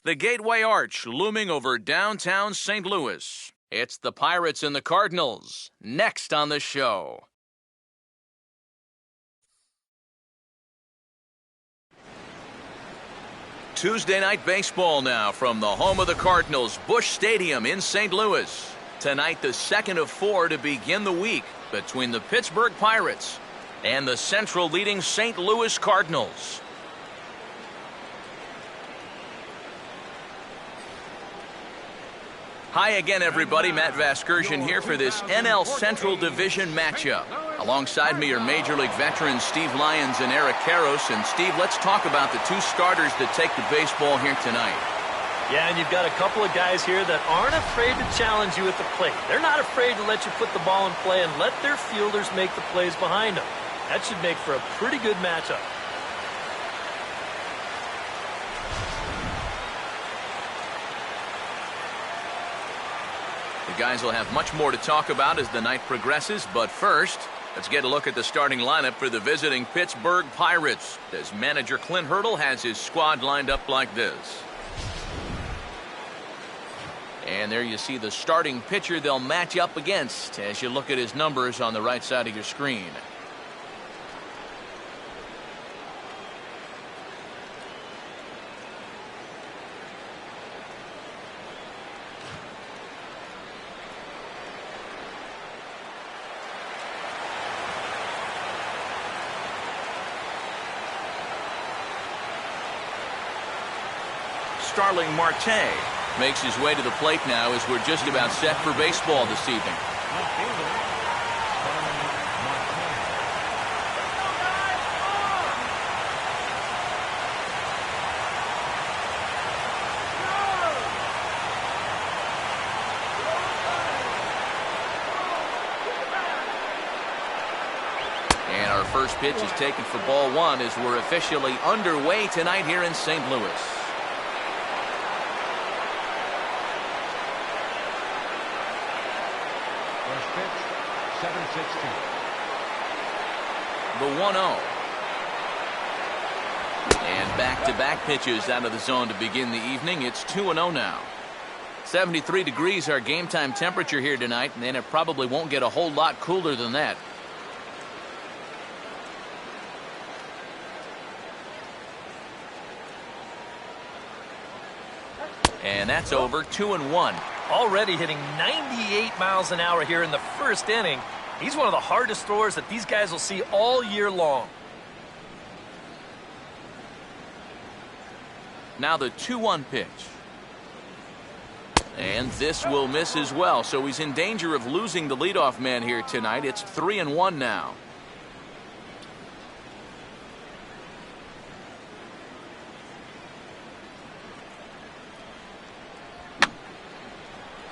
The Gateway Arch looming over downtown St. Louis. It's the Pirates and the Cardinals, next on the show. Tuesday night baseball now from the home of the Cardinals, Busch Stadium in St. Louis. Tonight, the second of 4 to begin the week between the Pittsburgh Pirates and the Central leading St. Louis Cardinals. Hi again, everybody. Matt Vasgersian here for this NL Central Division matchup. Alongside me are Major League veterans Steve Lyons and Eric Karros. And Steve, let's talk about the two starters that take the baseball here tonight. Yeah, and you've got a couple of guys here that aren't afraid to challenge you at the plate. They're not afraid to let you put the ball in play and let their fielders make the plays behind them. That should make for a pretty good matchup. The guys will have much more to talk about as the night progresses, but first, let's get a look at the starting lineup for the visiting Pittsburgh Pirates, as manager Clint Hurdle has his squad lined up like this. And there you see the starting pitcher they'll match up against as you look at his numbers on the right side of your screen. Starling Marte makes his way to the plate now as we're just about set for baseball this evening. And our first pitch is taken for ball one as we're officially underway tonight here in St. Louis. The 1-0. And back-to-back pitches out of the zone to begin the evening. It's 2-0 now. 73 degrees our game time temperature here tonight, and it probably won't get a whole lot cooler than that. And that's over. 2-1. Already hitting 98 miles an hour here in the first inning. He's one of the hardest throwers that these guys will see all year long. Now the 2-1 pitch. And this will miss as well, so he's in danger of losing the leadoff man here tonight. It's 3-1 now.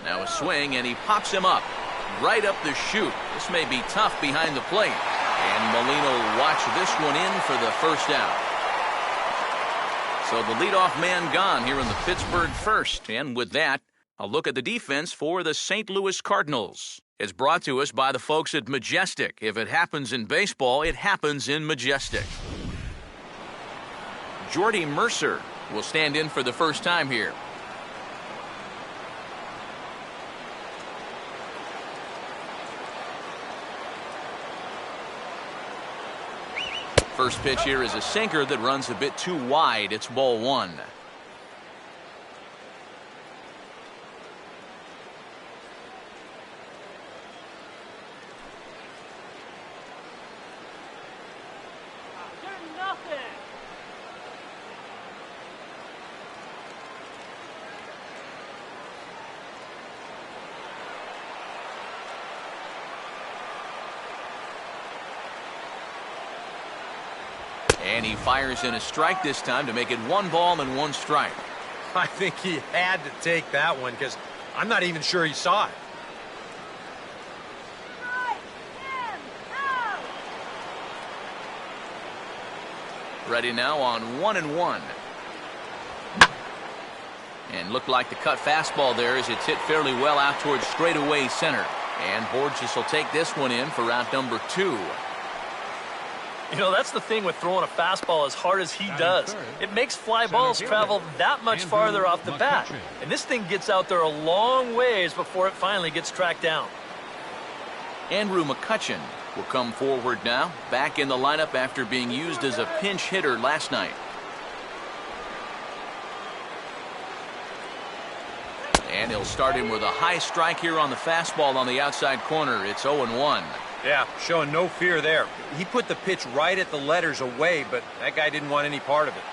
Now a swing, and he pops him up. Right up the chute. This may be tough behind the plate. And Molina will watch this one in for the first out. So the leadoff man gone here in the Pittsburgh first. And with that, a look at the defense for the St. Louis Cardinals. It's brought to us by the folks at Majestic. If it happens in baseball, it happens in Majestic. Jordy Mercer will stand in for the first time here. First pitch here is a sinker that runs a bit too wide. It's ball one. And he fires in a strike this time to make it 1 ball and 1 strike. I think he had to take that one because I'm not even sure he saw it. Ready now on 1-1. And looked like the cut fastball there as it's hit fairly well out towards straightaway center. And Borges will take this one in for out number 2. You know, that's the thing with throwing a fastball as hard as he does. It makes fly balls travel that much farther off the bat. And this thing gets out there a long ways before it finally gets tracked down. Andrew McCutchen will come forward now, back in the lineup after being used as a pinch hitter last night. And he'll start him with a high strike here on the fastball on the outside corner. It's 0-1. Yeah, showing no fear there. He put the pitch right at the letters away, but that guy didn't want any part of it.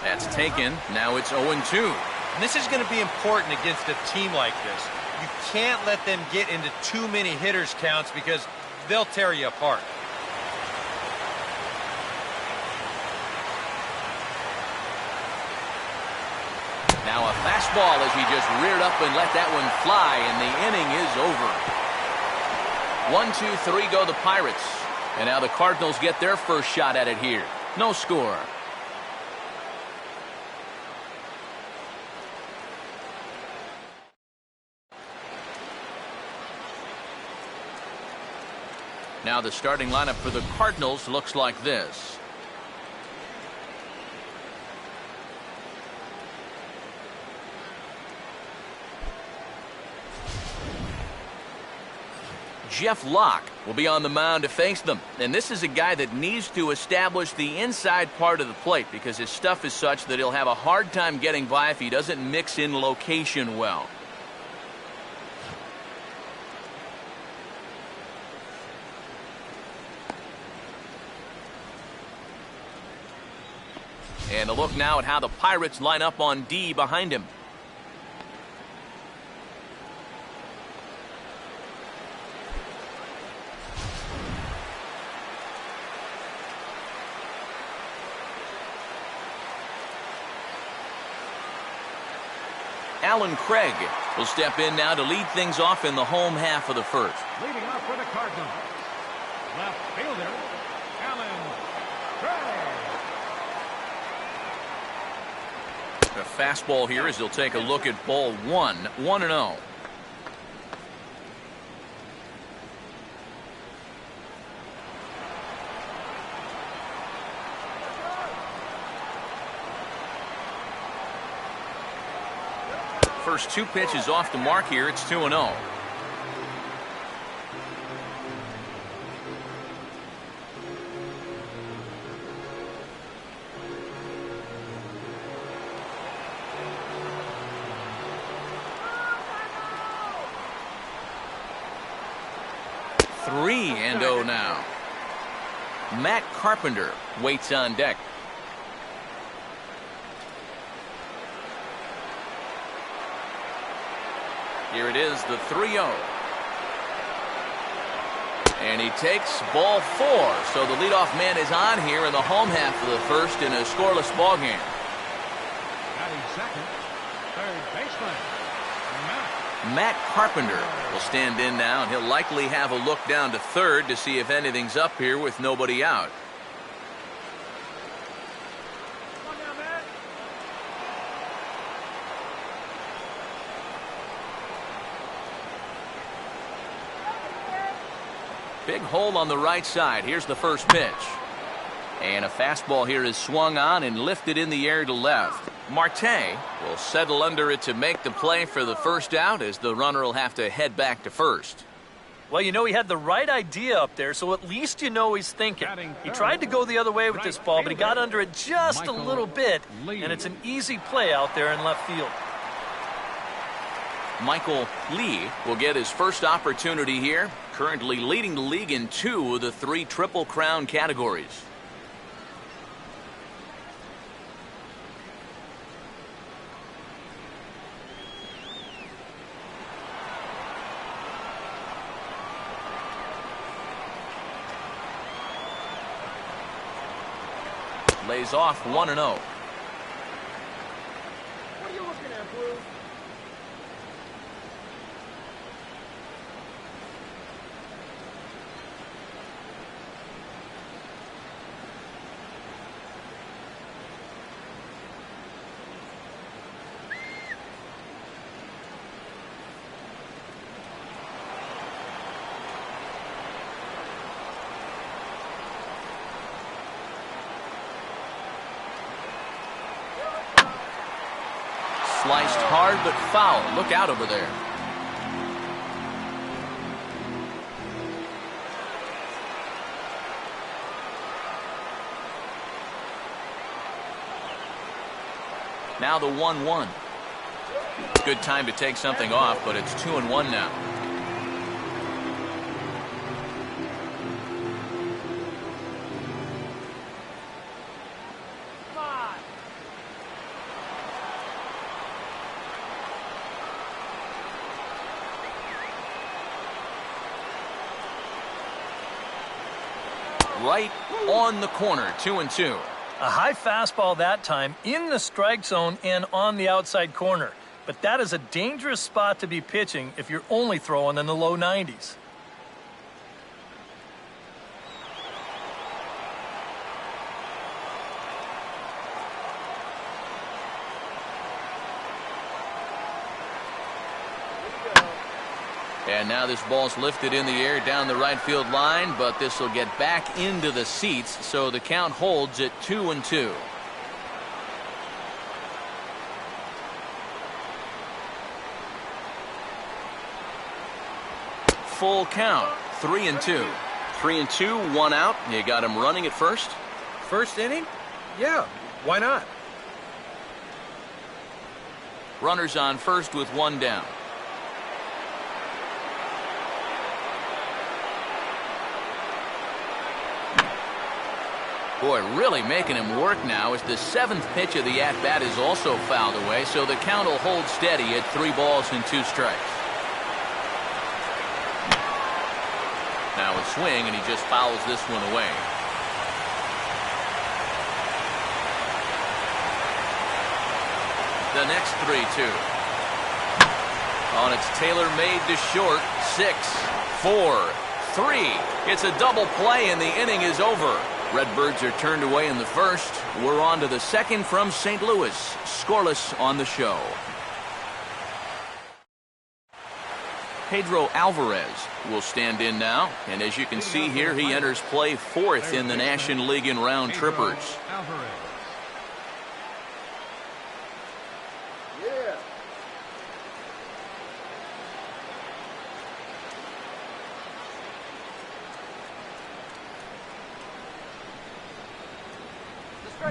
That's taken. Now it's 0-2. And this is going to be important against a team like this. You can't let them get into too many hitters counts because they'll tear you apart. Now a fastball as he just reared up and let that one fly, and the inning is over. 1-2-3 go the Pirates. And now the Cardinals get their first shot at it here. No score. Now the starting lineup for the Cardinals looks like this. Jeff Locke will be on the mound to face them. And this is a guy that needs to establish the inside part of the plate because his stuff is such that he'll have a hard time getting by if he doesn't mix in location well. And a look now at how the Pirates line up on D behind him. Alan Craig will step in now to lead things off in the home half of the first. Leading off for the Cardinals, left fielder, Alan Craig. A fastball here as he'll take a look at ball one. 1-0. First two pitches off the mark here. It's 2-0. Three and 0 now. Matt Carpenter waits on deck. Here it is, the 3-0. And he takes ball four. So the leadoff man is on here in the home half of the first in a scoreless ball game. Batting second, third baseman, Matt Carpenter will stand in now, and he'll likely have a look down to third to see if anything's up here with nobody out. Big hole on the right side. Here's the first pitch. And a fastball here is swung on and lifted in the air to left. Marte will settle under it to make the play for the first out as the runner will have to head back to first. Well, you know, he had the right idea up there, so at least you know he's thinking. He tried to go the other way with this ball, but he got under it just a little bit, and it's an easy play out there in left field. Michael Lee will get his first opportunity here, currently leading the league in 2 of the 3 Triple Crown categories. Lays off 1-0. What are you looking at, Blue? sliced hard, but foul. Look out over there. Now the 1-1. Good time to take something off, but it's 2-1 now. Right on the corner, 2-2. A high fastball that time in the strike zone and on the outside corner. But that is a dangerous spot to be pitching if you're only throwing in the low 90s. And now this ball's lifted in the air down the right field line, but this will get back into the seats, so the count holds at 2-2. Full count, 3-2. 3-2, 1 out. You got him running at first. First inning? Yeah, why not? Runners on first with 1 down. Boy, really making him work now as the 7th pitch of the at-bat is also fouled away, so the count will hold steady at 3 balls and 2 strikes. Now a swing, and he just fouls this one away. The next 3-2. On its tailor-made to short. 6, 4, 3. It's a double play, and the inning is over. Redbirds are turned away in the first. We're on to the second from St. Louis. Scoreless on the show. Pedro Alvarez will stand in now. And as you can see here, he enters play 4th in the National League in round trippers.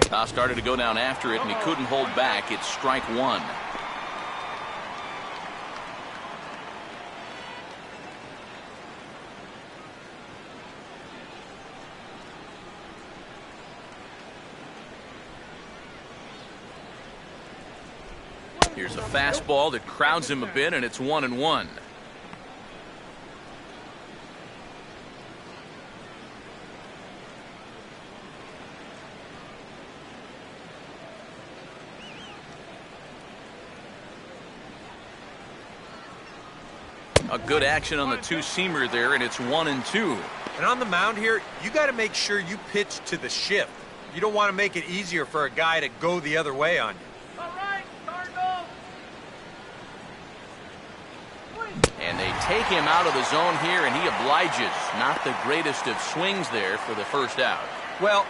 Toss started to go down after it, and he couldn't hold back. It's strike 1. Here's a fastball that crowds him a bit, and it's 1-1. A good action on the two-seamer there, and it's 1-2. And on the mound here, you got to make sure you pitch to the shift. You don't want to make it easier for a guy to go the other way on you. All right, Cardinals. And they take him out of the zone here, and he obliges. Not the greatest of swings there for the first out. Well,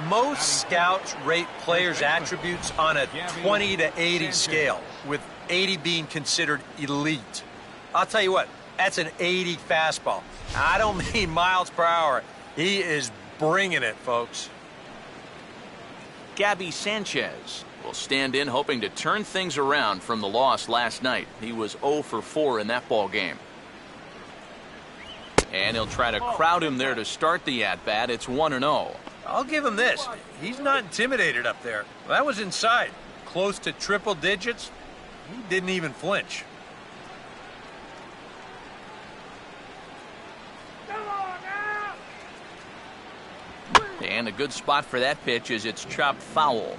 most scouts rate players' attributes on a 20 to 80 scale, with 80 being considered elite. I'll tell you what, that's an 80 fastball. I don't mean miles per hour. He is bringing it, folks. Gabby Sanchez will stand in, hoping to turn things around from the loss last night. He was 0 for 4 in that ball game. And he'll try to crowd him there to start the at-bat. It's 1-0. I'll give him this. He's not intimidated up there. That was inside. Close to triple digits. He didn't even flinch. And a good spot for that pitch is it's chopped foul.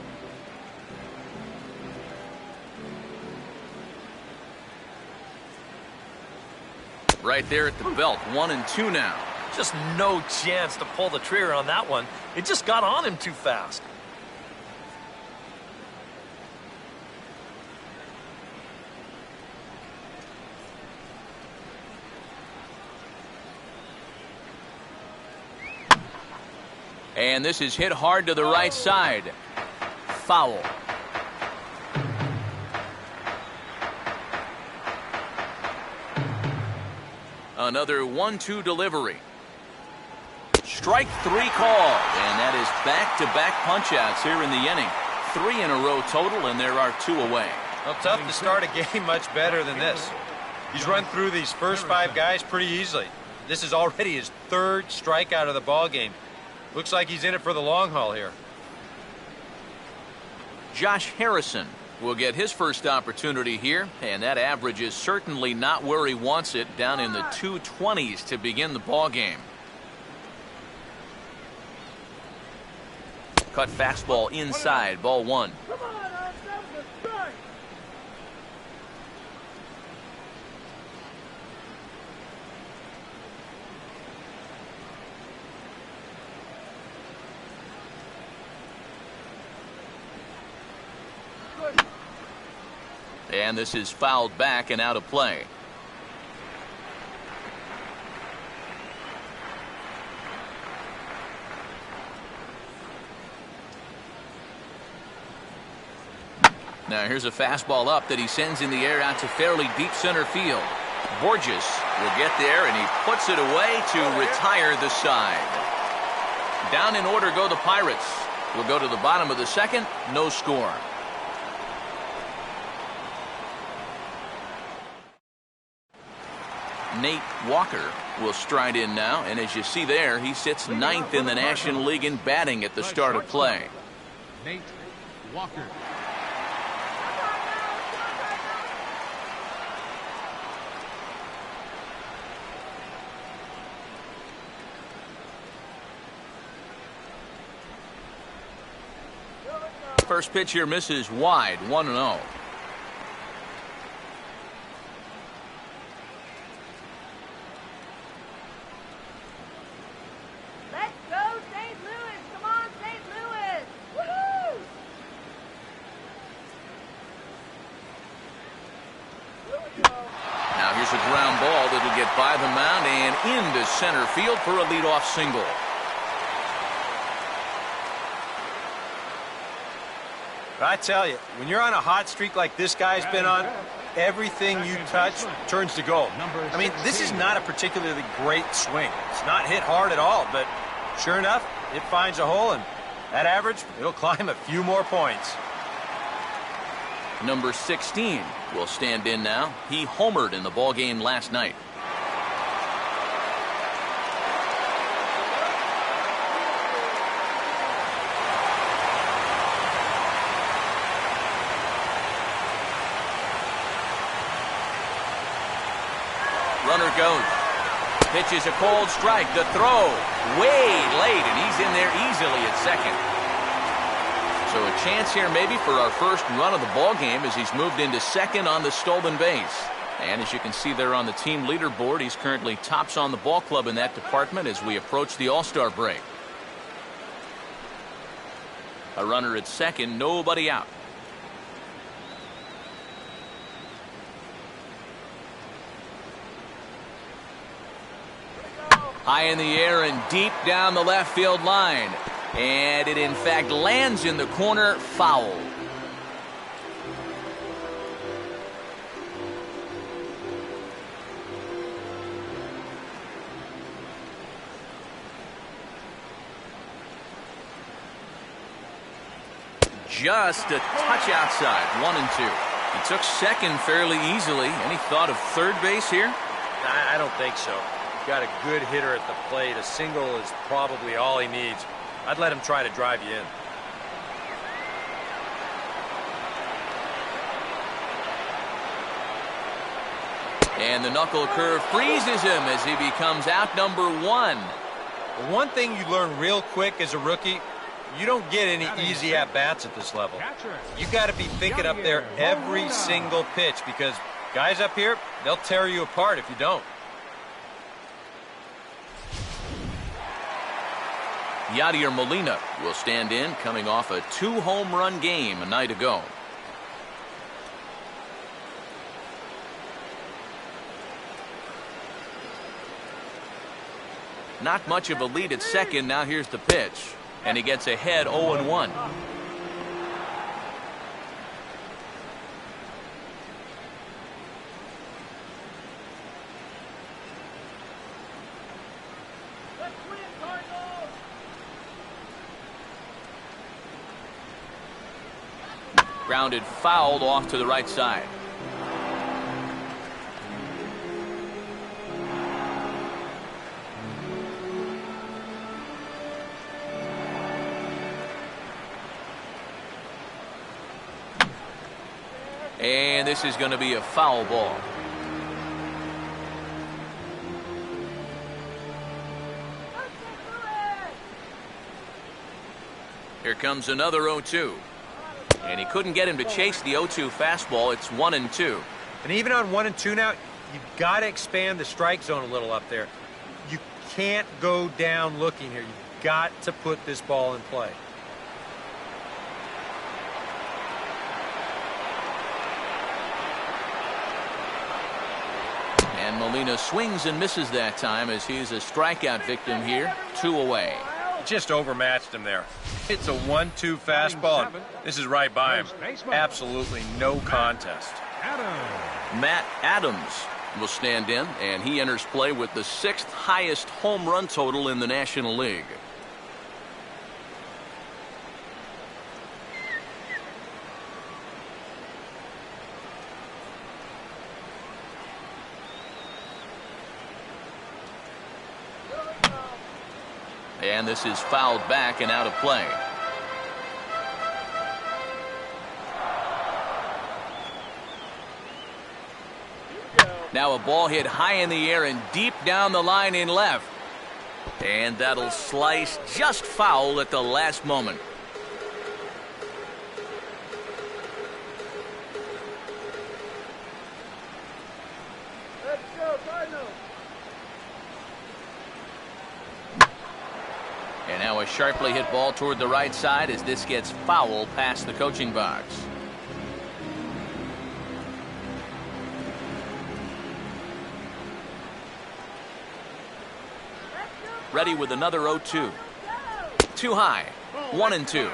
Right there at the belt, 1-2 now. Just no chance to pull the trigger on that one. It just got on him too fast. And this is hit hard to the right side. Foul. Another 1-2 delivery. Strike 3 called, and that is back-to-back punch-outs here in the inning. 3 in a row total, and there are 2 away. Well, tough to start a game much better than this. He's run through these first 5 guys pretty easily. This is already his 3rd strikeout of the ball game. Looks like he's in it for the long haul here. Josh Harrison will get his first opportunity here, and that average is certainly not where he wants it, down in the 220s to begin the ball game. Cut fastball inside, ball 1. And this is fouled back and out of play. Now here's a fastball up that he sends in the air out to fairly deep center field. Borges will get there, and he puts it away to retire the side. Down in order go the Pirates. We'll go to the bottom of the 2nd, no score. Nate Walker will stride in now, and as you see there, he sits 9th in the National League in batting at the start of play. Nate Walker. First pitch here misses wide, 1-0. A ground ball that'll get by the mound and into center field for a leadoff single. I tell you, when you're on a hot streak like this guy's been on, everything you touch turns to gold. I mean, this is not a particularly great swing. It's not hit hard at all, but sure enough, it finds a hole, and that average, it'll climb a few more points. Number 16 will stand in now. He homered in the ball game last night. Runner goes. Pitches a cold strike. The throw way late, and he's in there easily at second. So a chance here maybe for our first run of the ball game as he's moved into second on the stolen base. And as you can see there on the team leaderboard, he's currently tops on the ball club in that department as we approach the All-Star break. A runner at second, nobody out. High in the air and deep down the left field line. And it, in fact, lands in the corner, foul. Just a touch outside, 1-2. He took second fairly easily. Any thought of third base here? I don't think so. You've got a good hitter at the plate. A single is probably all he needs. I'd let him try to drive you in. And the knuckle curve freezes him as he becomes out number 1. The one thing you learn real quick as a rookie, you don't get any easy at-bats at this level. You got to be thinking up there every single pitch, because guys up here, they'll tear you apart if you don't. Yadier Molina will stand in, coming off a 2-home run game a night ago. Not much of a lead at second. Now here's the pitch, and he gets ahead 0-1. Grounded fouled off to the right side. And this is going to be a foul ball. Here comes another 0-2. And he couldn't get him to chase the 0-2 fastball. It's 1-2. And even on 1-2 now, you've got to expand the strike zone a little up there. You can't go down looking here. You've got to put this ball in play. And Molina swings and misses that time as he's a strikeout victim here. 2 away. Just overmatched him there. It's a 1-2 fastball. This is right by him. Absolutely no contest. Matt Adams will stand in, and he enters play with the 6th highest home run total in the National League. And this is fouled back and out of play. Now a ball hit high in the air and deep down the line in left. And that'll slice just foul at the last moment. Let's go, Cardinals. And now a sharply hit ball toward the right side as this gets foul past the coaching box. Ready with another 0-2. Too high. 1-2.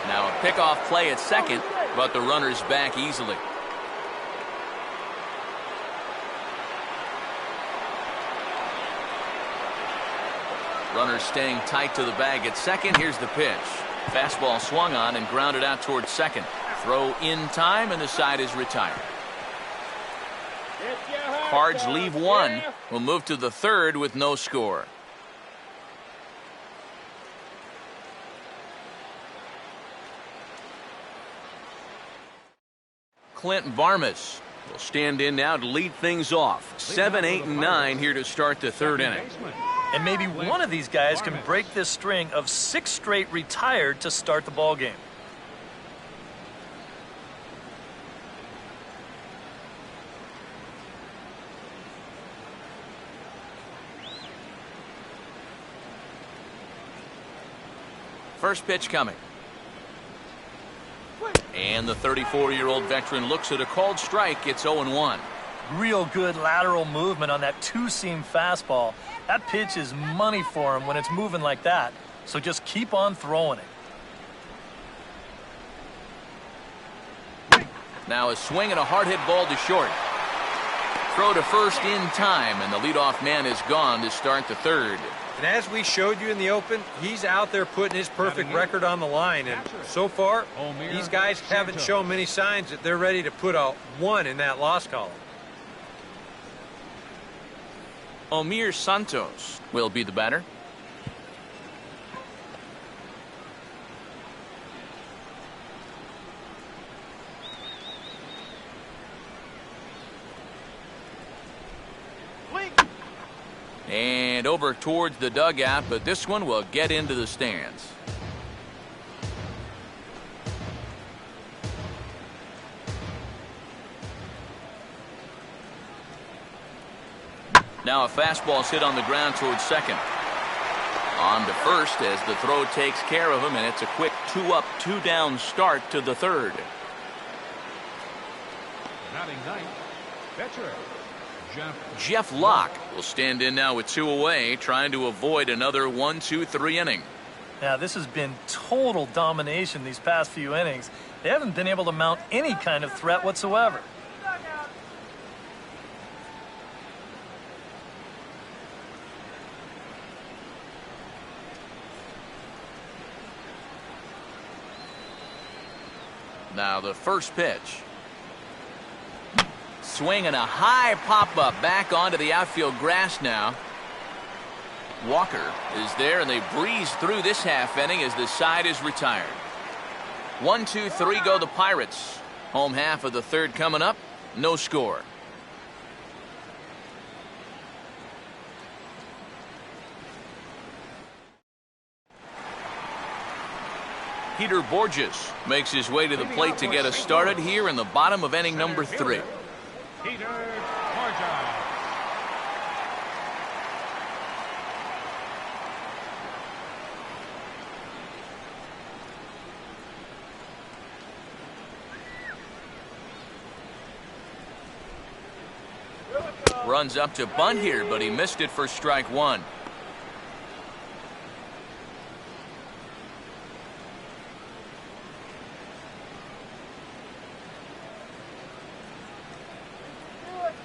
Now a pickoff play at second, but the runner's back easily. Runner staying tight to the bag at second. Here's the pitch. Fastball swung on and grounded out towards second. Throw in time, and the side is retired. Cards leave one. We'll move to the third with no score. Clint Barmas will stand in now to lead things off. 7, 8, and 9 here to start the third inning. And maybe one of these guys can break this string of 6 straight retired to start the ball game. First pitch coming. And the 34-year-old veteran looks at a called strike. It's 0-1. Real good lateral movement on that two-seam fastball. That pitch is money for him when it's moving like that. So just keep on throwing it. Now a swing and a hard hit ball to short. Throw to first in time, and the leadoff man is gone to start the third. And as we showed you in the open, he's out there putting his perfect record on the line. And so far, these guys haven't shown many signs that they're ready to put a 1 in that loss column. Omir Santos will be the batter. And over towards the dugout, but this one will get into the stands. Now a fastball hit on the ground towards second. On to first as the throw takes care of him, and it's a quick 2-up, 2-down start to the third. Batting ninth, pitcher Jeff Locke will stand in now with 2 away, trying to avoid another 1-2-3 inning. Now, this has been total domination these past few innings. They haven't been able to mount any kind of threat whatsoever. Now the first pitch. Swing and a high pop-up back onto the outfield grass now. Walker is there, and they breeze through this half inning as the side is retired. 1, 2, 3 go the Pirates. Home half of the third coming up. No score. Peter Borges makes his way to the plate to get us started here in the bottom of inning number 3. Peter Borges. Runs up to bunt here, but he missed it for strike 1.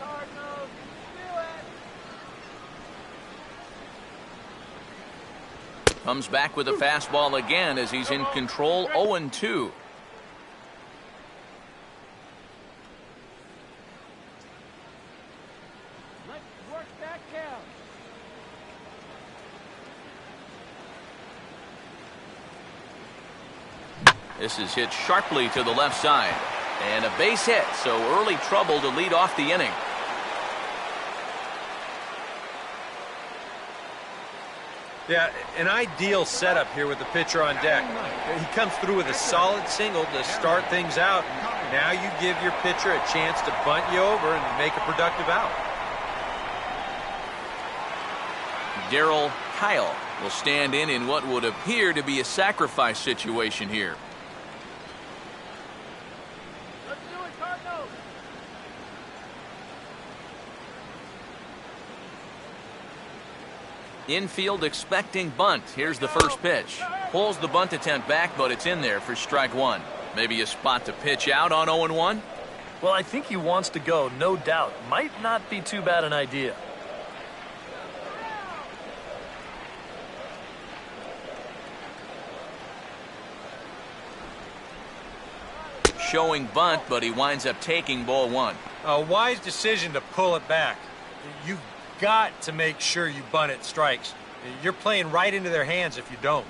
Cardinals. Do it. Comes back with a fastball again as he's in control. 0-2. Let's work that count. This is hit sharply to the left side. And a base hit, so early trouble to lead off the inning. Yeah, an ideal setup here with the pitcher on deck. He comes through with a solid single to start things out. Now you give your pitcher a chance to bunt you over and make a productive out. Darryl Kyle will stand in what would appear to be a sacrifice situation here. Let's do it, Cardinals. Infield expecting bunt. Here's the first pitch. Pulls the bunt attempt back, but it's in there for strike 1. Maybe a spot to pitch out on 0-1. Well, I think he wants to go, no doubt. Might not be too bad an idea. Showing bunt, but he winds up taking ball 1. A wise decision to pull it back. You've got to make sure you bunt it strikes. You're playing right into their hands if you don't.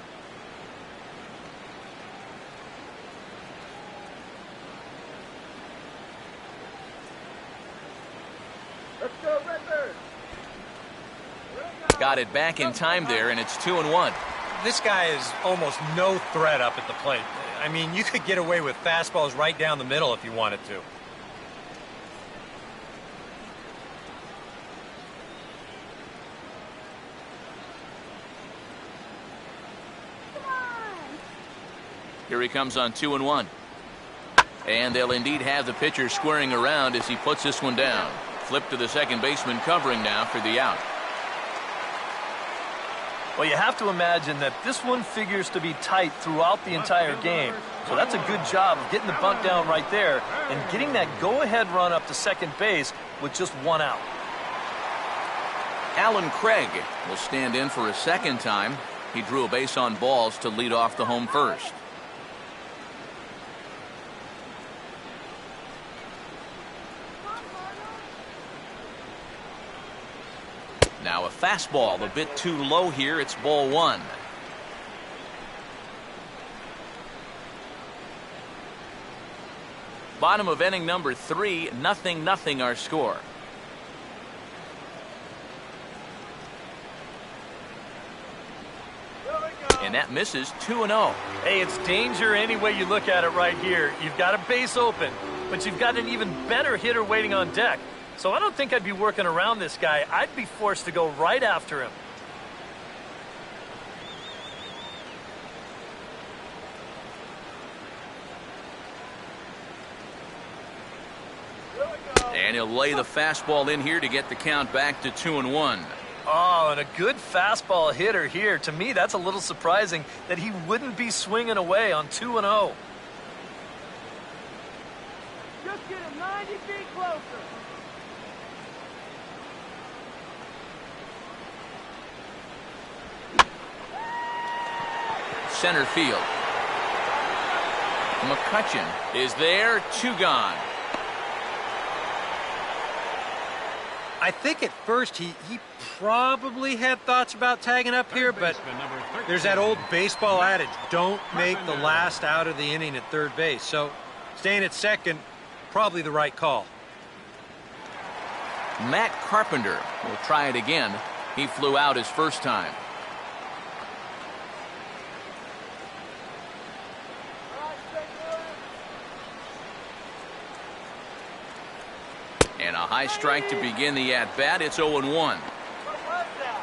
Let's go, Redbird. Got it back in time there, and it's 2-1. This guy is almost no threat up at the plate. I mean, you could get away with fastballs right down the middle if you wanted to. Here he comes on 2-1. And they'll indeed have the pitcher squaring around as he puts this one down. Flip to the second baseman covering now for the out. Well, you have to imagine that this one figures to be tight throughout the entire game. So that's a good job of getting the bunt down right there and getting that go-ahead run up to second base with just one out. Alan Craig will stand in for a second time. He drew a base on balls to lead off the home first. Now a fastball a bit too low here. It's ball 1. Bottom of inning number 3, 0-0 our score. And that misses 2-0. Hey, it's danger any way you look at it right here. You've got a base open, but you've got an even better hitter waiting on deck. So I don't think I'd be working around this guy. I'd be forced to go right after him. And he'll lay the fastball in here to get the count back to 2-1. Oh, and a good fastball hitter here. To me, that's a little surprising that he wouldn't be swinging away on 2-0. Just get him 90 feet closer. Center field. McCutchen is there, 2 gone. I think at first he probably had thoughts about tagging up here, but there's that old baseball adage, don't make the last out of the inning at third base. So staying at second, probably the right call. Matt Carpenter will try it again. He flew out his first time. And a high strike to begin the at-bat. It's 0-1. What was that?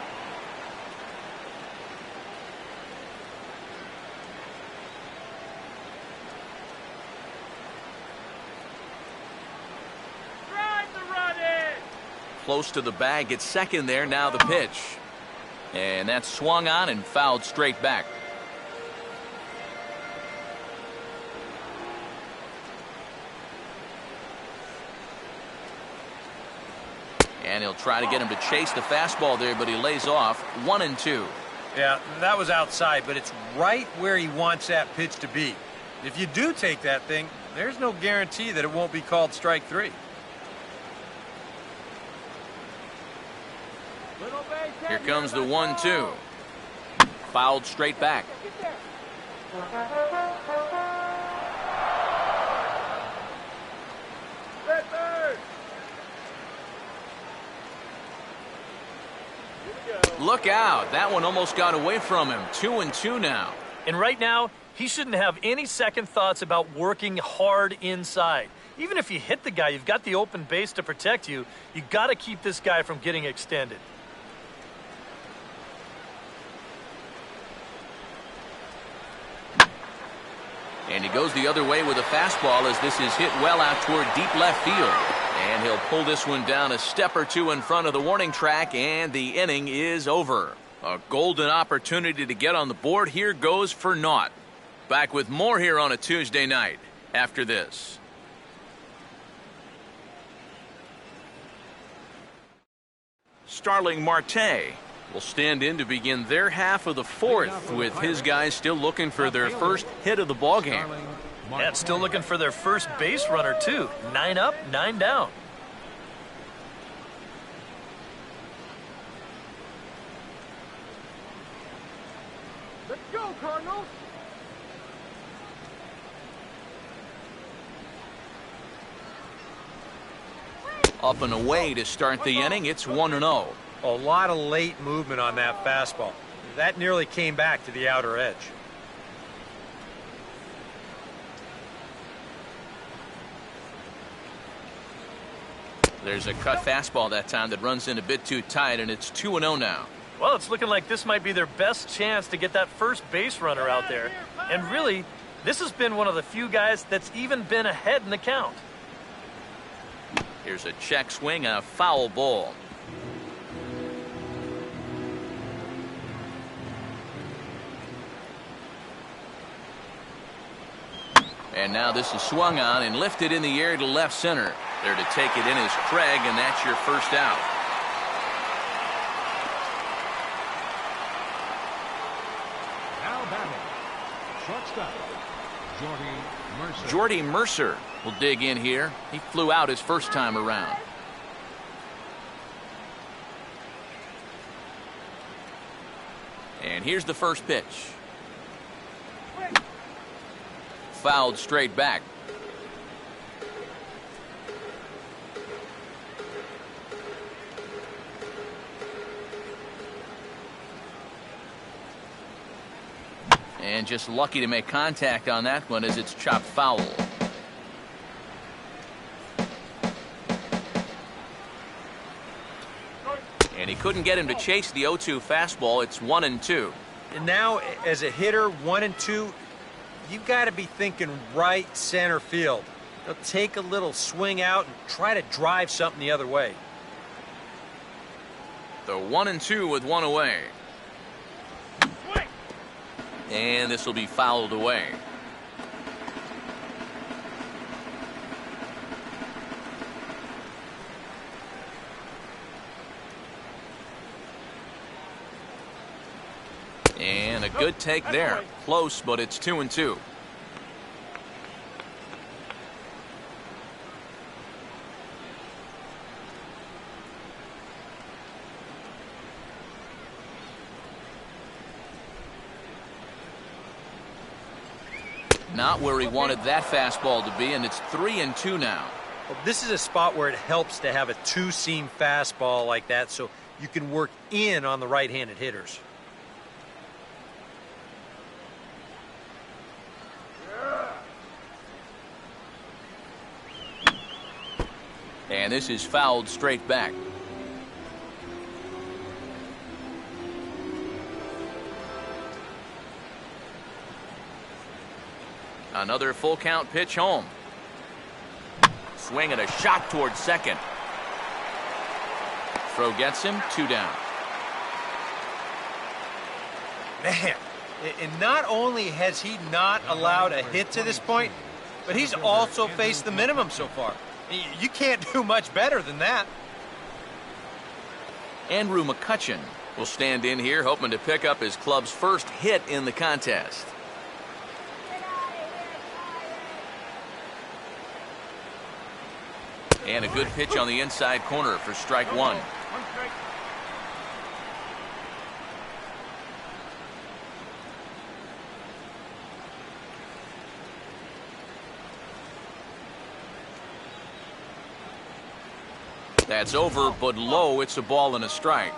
Drive the run in. Close to the bag at second there. Now the pitch. And that's swung on and fouled straight back. And he'll try to get him to chase the fastball there, but he lays off. 1-2. Yeah, that was outside, but it's right where he wants that pitch to be. If you do take that thing, there's no guarantee that it won't be called strike 3. Little base Here hit comes the let's 1-2. go. Fouled straight back. Get there. Redbird. Look out. That one almost got away from him. 2-2 now. And right now, he shouldn't have any second thoughts about working hard inside. Even if you hit the guy, you've got the open base to protect you. You got to keep this guy from getting extended. And he goes the other way with a fastball as this is hit well out toward deep left field. And he'll pull this one down a step or two in front of the warning track, and the inning is over. A golden opportunity to get on the board here goes for naught. Back with more here on a Tuesday night after this. Starling Marte will stand in to begin their half of the fourth, with his guys still looking for their first hit of the ballgame. Yeah, still looking for their first base runner, too. 9 up, 9 down. Let's go, Cardinals. Up and away to start the inning. It's 1-0. A lot of late movement on that fastball. That nearly came back to the outer edge. There's a cut fastball that time that runs in a bit too tight, and it's 2-0 now. Well, it's looking like this might be their best chance to get that first base runner out there. And really, this has been one of the few guys that's even been ahead in the count. Here's a check swing and a foul ball. And now this is swung on and lifted in the air to left center. There to take it in is Craig, and that's your first out. Now batting. Shortstop. Jordy Mercer will dig in here. He flew out his first time around. And here's the first pitch. Fouled straight back. And just lucky to make contact on that one as it's chopped foul. And he couldn't get him to chase the 0-2 fastball. It's 1-2. And now, as a hitter, 1 and 2, you've got to be thinking right center field. They'll take a little swing out and try to drive something the other way. The 1-2 with one away. And this will be fouled away. And a good take there. Close, but it's 2-2. Not where he wanted that fastball to be, and it's 3-2 now. Well, this is a spot where it helps to have a two-seam fastball like that so you can work in on the right-handed hitters. And this is fouled straight back. Another full count pitch home. Swing and a shot towards second. Throw gets him, 2 down. Man, and not only has he not allowed a hit to this point, but he's also faced the minimum so far. You can't do much better than that. Andrew McCutchen will stand in here hoping to pick up his club's first hit in the contest. And a good pitch on the inside corner for strike one. That's over, but low. It's a ball and a strike.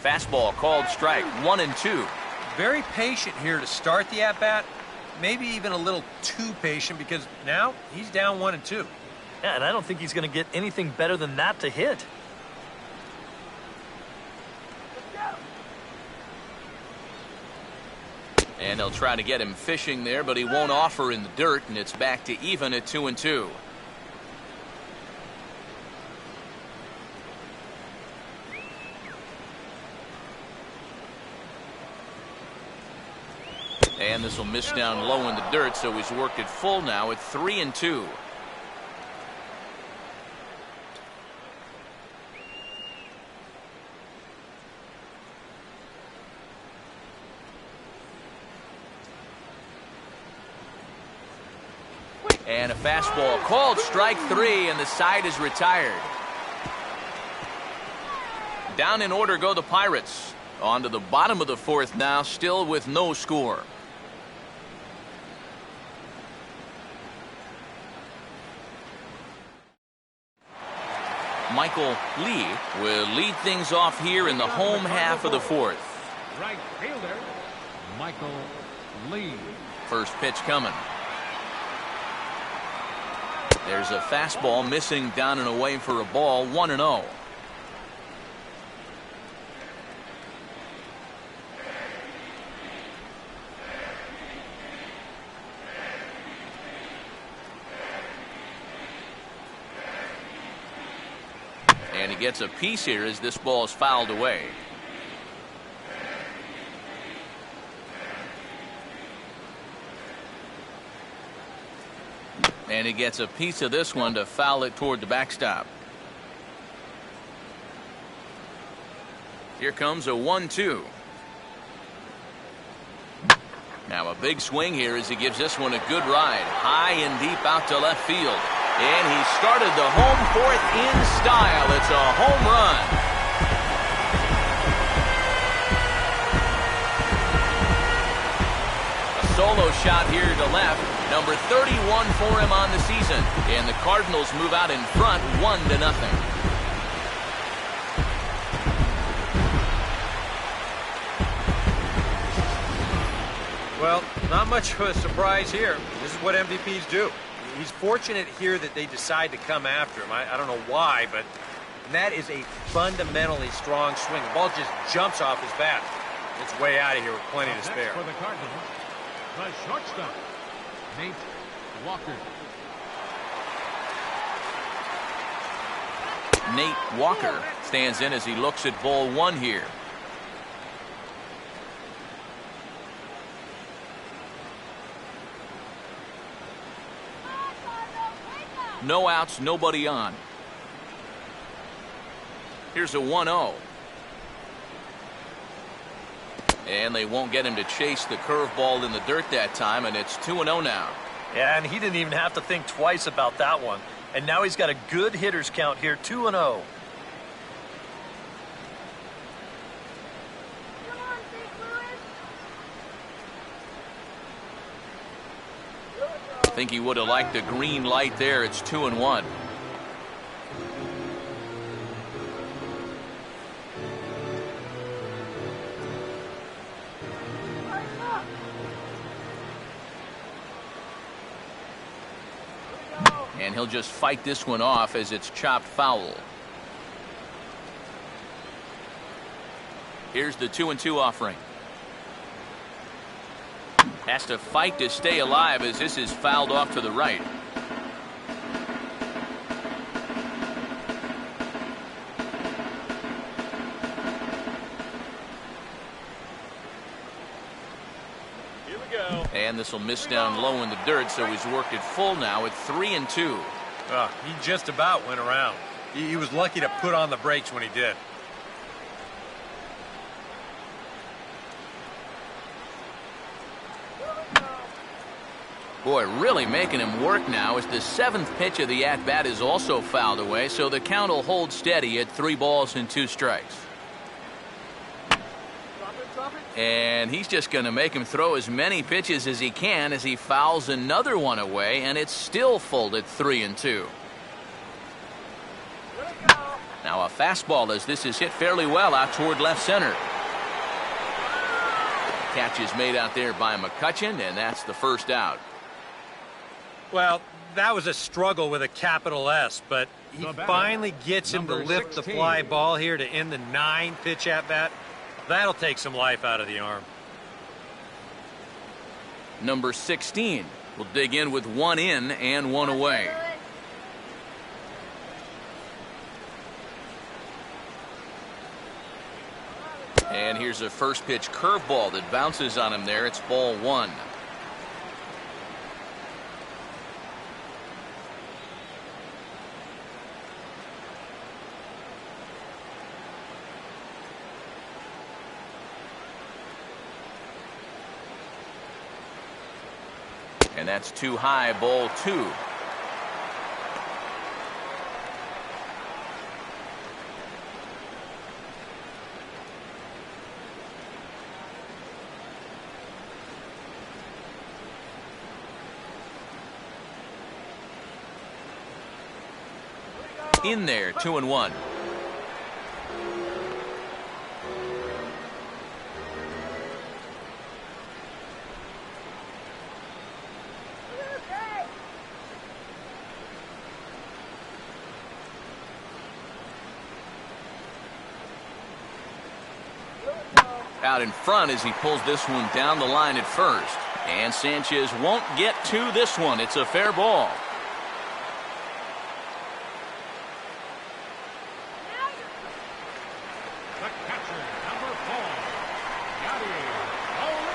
Fastball called strike, 1-2. Very patient here to start the at-bat. Maybe even a little too patient because now he's down 1-2. Yeah, and I don't think he's going to get anything better than that to hit. And they'll try to get him fishing there, but he won't offer in the dirt, and it's back to even at 2-2. And this will miss down low in the dirt, so he's worked it full now at 3-2. And a fastball called strike 3, and the side is retired. Down in order go the Pirates. On to the bottom of the fourth now, still with no score. Michael Lee will lead things off here in the home half of the fourth. Right fielder, Michael Lee. First pitch coming. There's a fastball missing down and away for a ball, 1-0. And he gets a piece here as this ball is fouled away. And he gets a piece of this one to foul it toward the backstop. Here comes a 1-2. Now a big swing here as he gives this one a good ride. High and deep out to left field. And he started the home fourth in style. It's a home run. A solo shot here to left. Number 31 for him on the season. And the Cardinals move out in front 1-0. Well, not much of a surprise here. This is what MVPs do. He's fortunate here that they decide to come after him. I don't know why, but And that is a fundamentally strong swing. The ball just jumps off his bat. It's way out of here with plenty to spare. For the Cardinals, the shortstop, Nate Walker. Nate Walker stands in as he looks at ball one here. No outs, nobody on. Here's a 1-0. And they won't get him to chase the curveball in the dirt that time, and it's 2-0 now. Yeah, and he didn't even have to think twice about that one. And now he's got a good hitters count here, 2-0. I think he would have liked the green light there. It's 2-1. And he'll just fight this one off as it's chopped foul. Here's the 2-2 offering. Has to fight to stay alive as this is fouled off to the right. Here we go. And this will miss down low in the dirt, so he's worked it full now at 3-2. He just about went around. He was lucky to put on the brakes when he did. Boy, really making him work now as the seventh pitch of the at-bat is also fouled away, so the count will hold steady at 3 balls and 2 strikes. Drop it. And he's just going to make him throw as many pitches as he can as he fouls another one away, and it's still full at 3-2. Now a fastball as this is hit fairly well out toward left center. Catch is made out there by McCutchen, and that's the first out. Well, that was a struggle with a capital S, but he The batter, finally gets him to number lift the 16. fly ball here to end the 9-pitch at-bat. That'll take some life out of the arm. Number 16 will dig in with 1 in and 1 away. And here's a first pitch curveball that bounces on him there. It's ball 1. And that's too high, ball 2. In there, 2-1. Out in front as he pulls this one down the line at first. And Sanchez won't get to this one. It's a fair ball. The catcher, number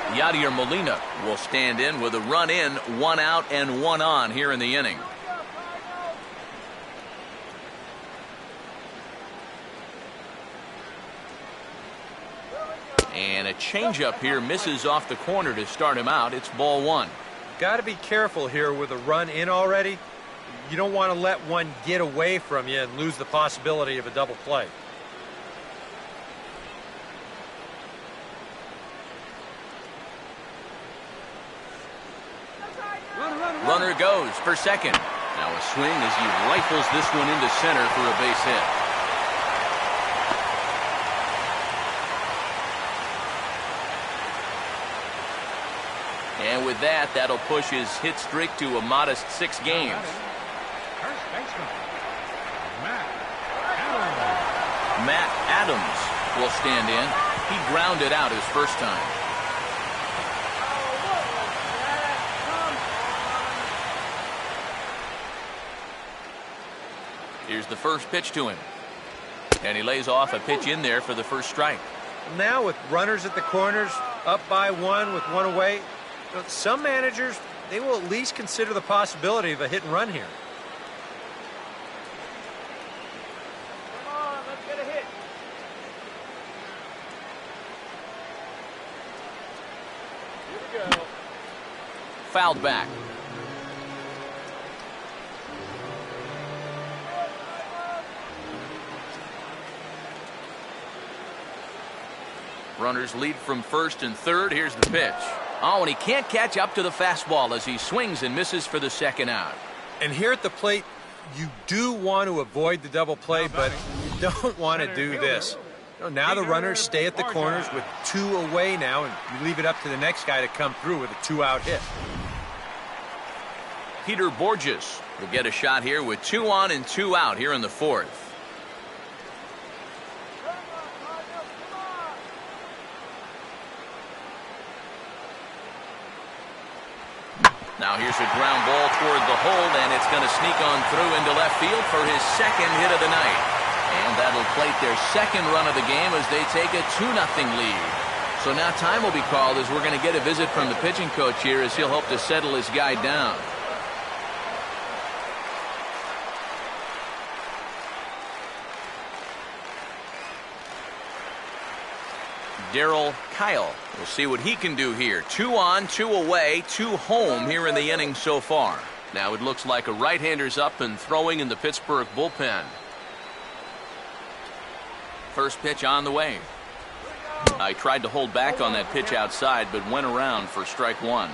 4, Yadier Molina will stand in with a run in, 1 out and 1 on here in the inning. And a changeup here misses off the corner to start him out. It's ball 1. Got to be careful here with a run in already. You don't want to let one get away from you and lose the possibility of a double play. Runner goes for second. Now a swing as he rifles this one into center for a base hit. And with that, that'll push his hit streak to a modest 6 games. First baseman, Matt Allen. Matt Adams will stand in. He grounded out his first time. Here's the first pitch to him. And he lays off a pitch in there for the first strike. Now with runners at the corners, up by one with one away, some managers, they will at least consider the possibility of a hit and run here. Come on, let's get a hit. Here we go. Fouled back. Runners lead from first and third. Here's the pitch. Oh, and he can't catch up to the fastball as he swings and misses for the second out. And here at the plate, you do want to avoid the double play, but you don't want to do this. Now the runners stay at the corners with two away now, and you leave it up to the next guy to come through with a two-out hit. Peter Borges will get a shot here with 2 on and 2 out here in the fourth. Now here's a ground ball toward the hole, and it's going to sneak on through into left field for his second hit of the night. And that'll plate their second run of the game as they take a 2-0 lead. So now time will be called as we're going to get a visit from the pitching coach here as he'll hope to settle his guy down. Darryl Kyle. We'll see what he can do here. 2 on, 2 away, 2 home here in the inning so far. Now it looks like a right-hander's up and throwing in the Pittsburgh bullpen. First pitch on the way. I tried to hold back on that pitch outside, but went around for strike one.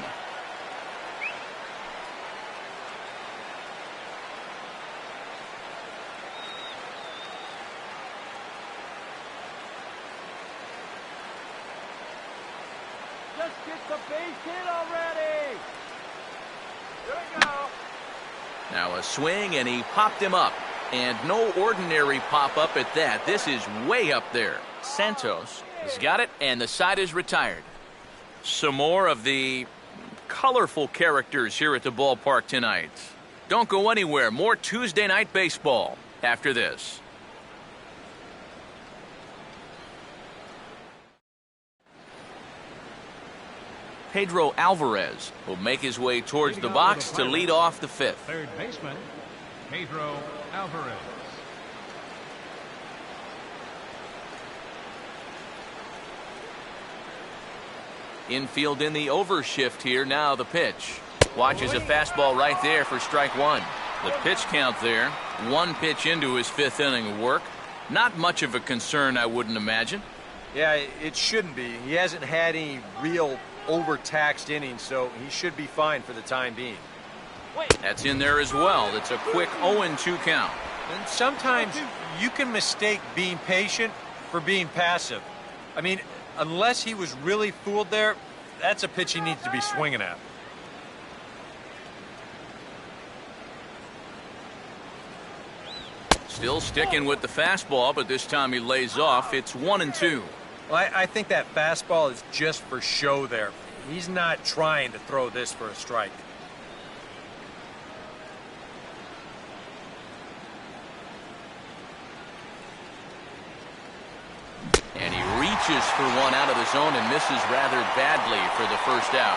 Just get the base hit already. Here we go. Now a swing, and he popped him up. And no ordinary pop-up at that. This is way up there. Santos has got it, and the side is retired. Some more of the colorful characters here at the ballpark tonight. Don't go anywhere. More Tuesday night baseball after this. Pedro Alvarez will make his way towards the box to lead off the fifth. Third baseman, Pedro Alvarez. Infield in the overshift here. Now the pitch. Watches a fastball right there for strike one. The pitch count there. 1 pitch into his 5th inning of work. Not much of a concern, I wouldn't imagine. Yeah, it shouldn't be. He hasn't had any real overtaxed innings, so he should be fine for the time being. That's in there as well. It's a quick 0-2 count. And sometimes you can mistake being patient for being passive. I mean, unless he was really fooled there, that's a pitch he needs to be swinging at. Still sticking with the fastball, but this time he lays off. It's 1-2. Well, I think that fastball is just for show there. He's not trying to throw this for a strike. And he reaches for one out of the zone and misses rather badly for the first out.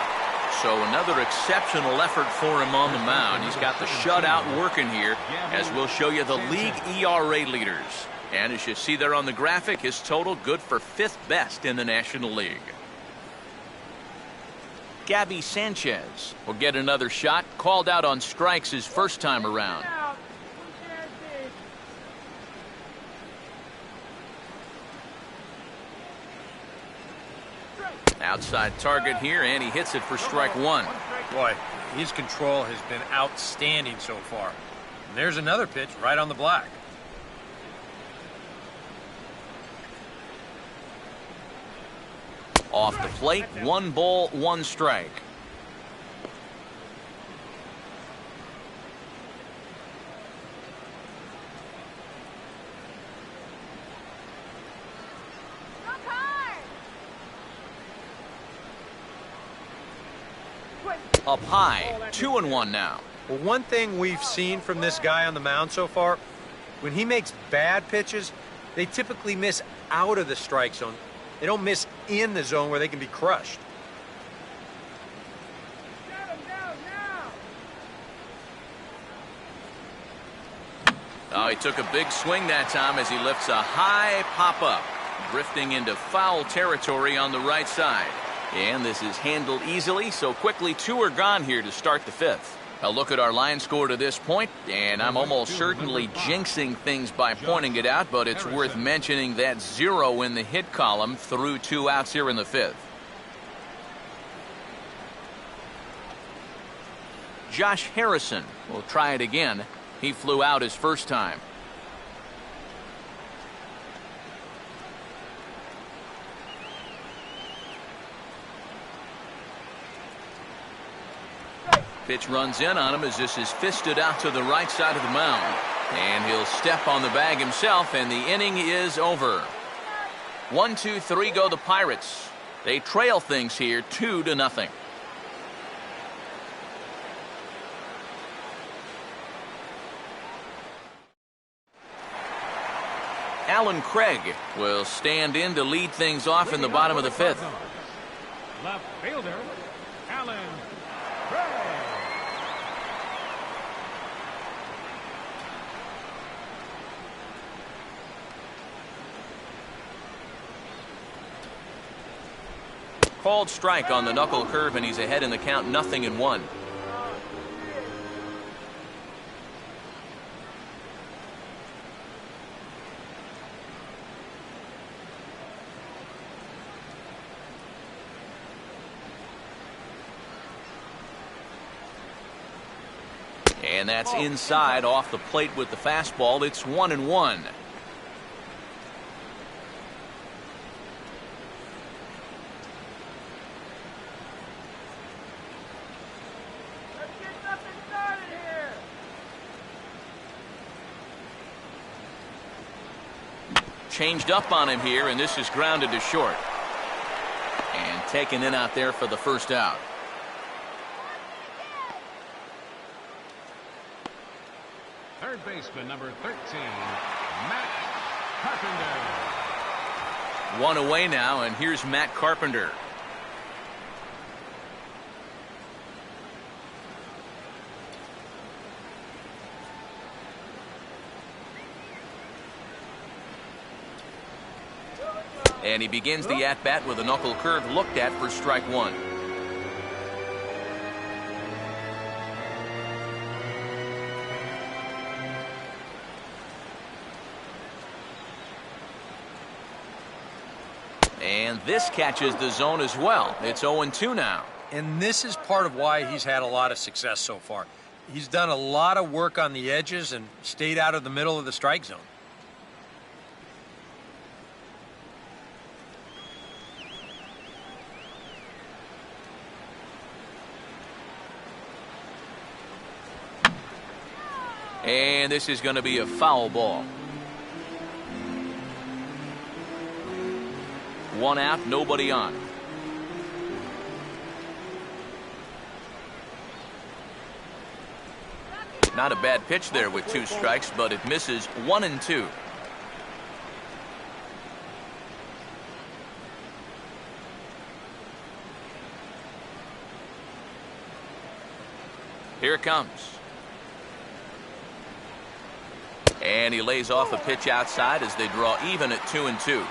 So another exceptional effort for him on the mound. He's got the shutout working here, as we'll show you the league ERA leaders. And as you see there on the graphic, his total good for 5th best in the National League. Gabby Sanchez will get another shot. Called out on strikes his first time around. Outside target here, and he hits it for strike one. Boy, his control has been outstanding so far. And there's another pitch right on the block. Off the plate, 1 ball, 1 strike. Up high, 2-1 now. Well, one thing we've seen from this guy on the mound so far, when he makes bad pitches, they typically miss out of the strike zone. They don't miss in the zone where they can be crushed. Oh, he took a big swing that time as he lifts a high pop-up, drifting into foul territory on the right side. And this is handled easily, so quickly 2 are gone here to start the 5th. A look at our line score to this point, and I'm almost certainly jinxing things by pointing it out, but it's worth mentioning that 0 in the hit column through 2 outs here in the 5th. Josh Harrison will try it again. He flew out his first time. Pitch runs in on him as this is fisted out to the right side of the mound. And he'll step on the bag himself, and the inning is over. 1, 2, 3 go the Pirates. They trail things here 2-0. Alan Craig will stand in to lead things off in the bottom of the 5th. Left fielder, Alan Craig. Called strike on the knuckle curve, and he's ahead in the count, 0-1. And that's inside off the plate with the fastball. It's 1-1. Changed up on him here, and this is grounded to short. And taken in out there for the first out. Third baseman, number 13, Matt Carpenter. 1 away now, and here's Matt Carpenter. And he begins the at-bat with a knuckle curve looked at for strike 1. And this catches the zone as well. It's 0-2 now. And this is part of why he's had a lot of success so far. He's done a lot of work on the edges and stayed out of the middle of the strike zone. And this is going to be a foul ball. 1 out, nobody on. Not a bad pitch there with 2 strikes, but it misses 1-2. Here it comes. And he lays off a pitch outside as they draw even at 2-2.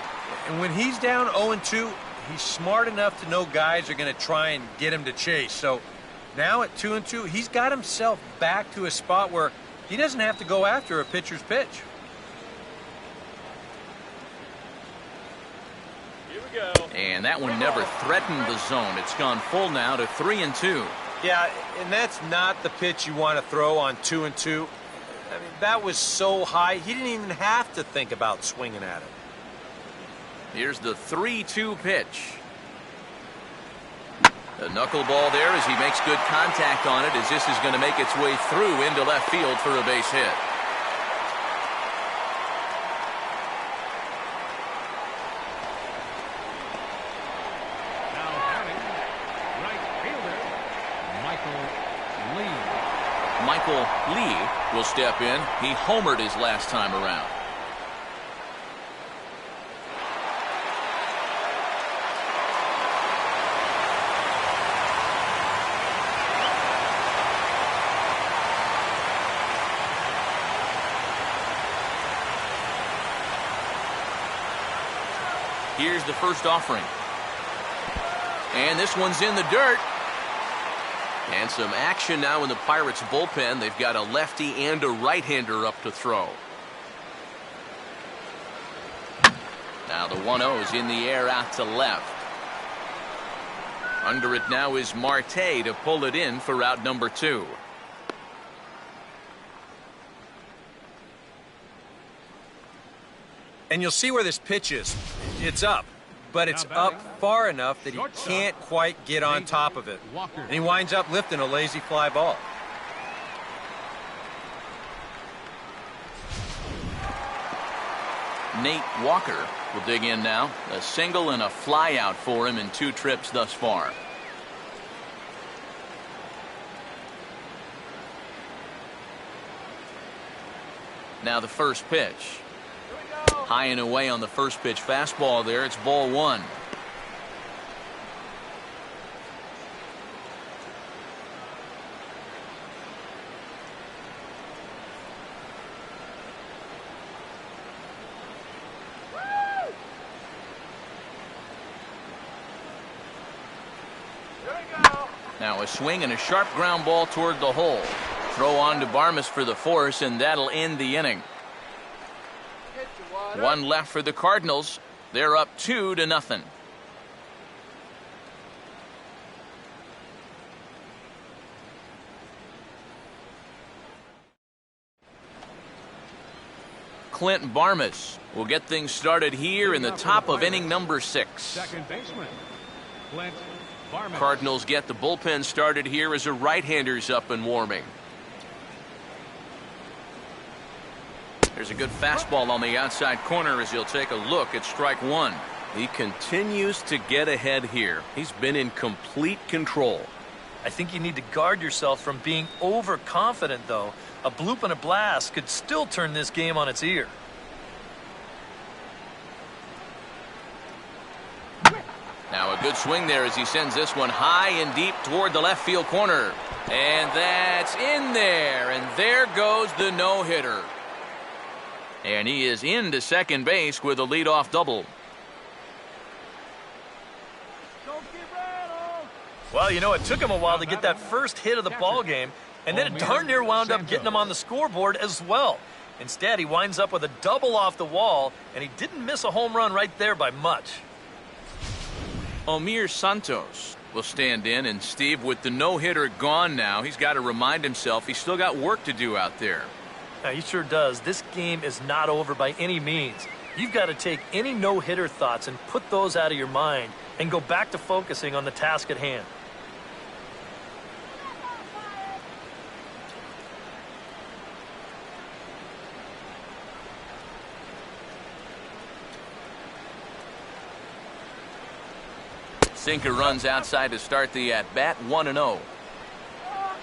And when he's down 0-2, he's smart enough to know guys are going to try and get him to chase. So now at 2-2, he's got himself back to a spot where he doesn't have to go after a pitcher's pitch. Here we go. And that one never threatened the zone. It's gone full now to 3-2. Yeah, and that's not the pitch you want to throw on 2-2. I mean, that was so high, he didn't even have to think about swinging at it. Here's the 3-2 pitch. The knuckleball there as he makes good contact on it, as this is going to make its way through into left field for a base hit. Now batting, right fielder, Michael Lee will step in. He homered his last time around. Here's the first offering. And this one's in the dirt. And some action now in the Pirates bullpen. They've got a lefty and a right-hander up to throw. Now the 1-0 is in the air out to left. Under it now is Marte to pull it in for out number 2. And you'll see where this pitch is. It's up, but it's up far enough that he can't quite get on top of it. And he winds up lifting a lazy fly ball. Nate Walker will dig in now. A single and a fly out for him in 2 trips thus far. Now the first pitch. High and away on the first pitch fastball there. It's ball 1. Now a swing and a sharp ground ball toward the hole. Throw on to Barmes for the force, and that'll end the inning. 1 left for the Cardinals. They're up 2-0. Clint Barmes will get things started here in the top of inning number 6. Second baseman, Clint Barmes. Cardinals get the bullpen started here as a right-hander's up and warming. There's a good fastball on the outside corner as he'll take a look at strike 1. He continues to get ahead here. He's been in complete control. I think you need to guard yourself from being overconfident, though. A bloop and a blast could still turn this game on its ear. Now a good swing there as he sends this one high and deep toward the left field corner. And that's in there. And there goes the no-hitter. And he is into second base with a leadoff double. Well, you know, it took him a while to get that first hit of the ball game, and then it darn near wound up getting him on the scoreboard as well. Instead, he winds up with a double off the wall, and he didn't miss a home run right there by much. Omir Santos will stand in, and Steve, with the no-hitter gone now, he's got to remind himself he's still got work to do out there. Now, he sure does. This game is not over by any means. You've got to take any no-hitter thoughts and put those out of your mind and go back to focusing on the task at hand. Sinker runs outside to start the at-bat, 1-0.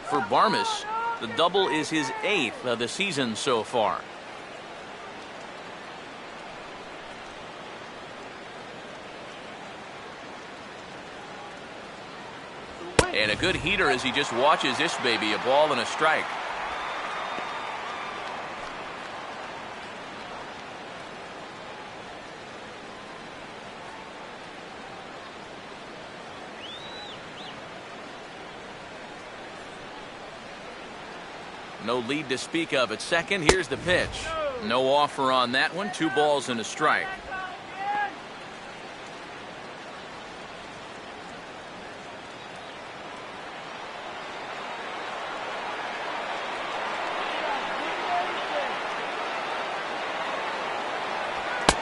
For Barmes, the double is his 8th of the season so far. And a good heater as he just watches this baby, a ball and a strike. No lead to speak of at second. Here's the pitch. No offer on that one. 2 balls and a strike.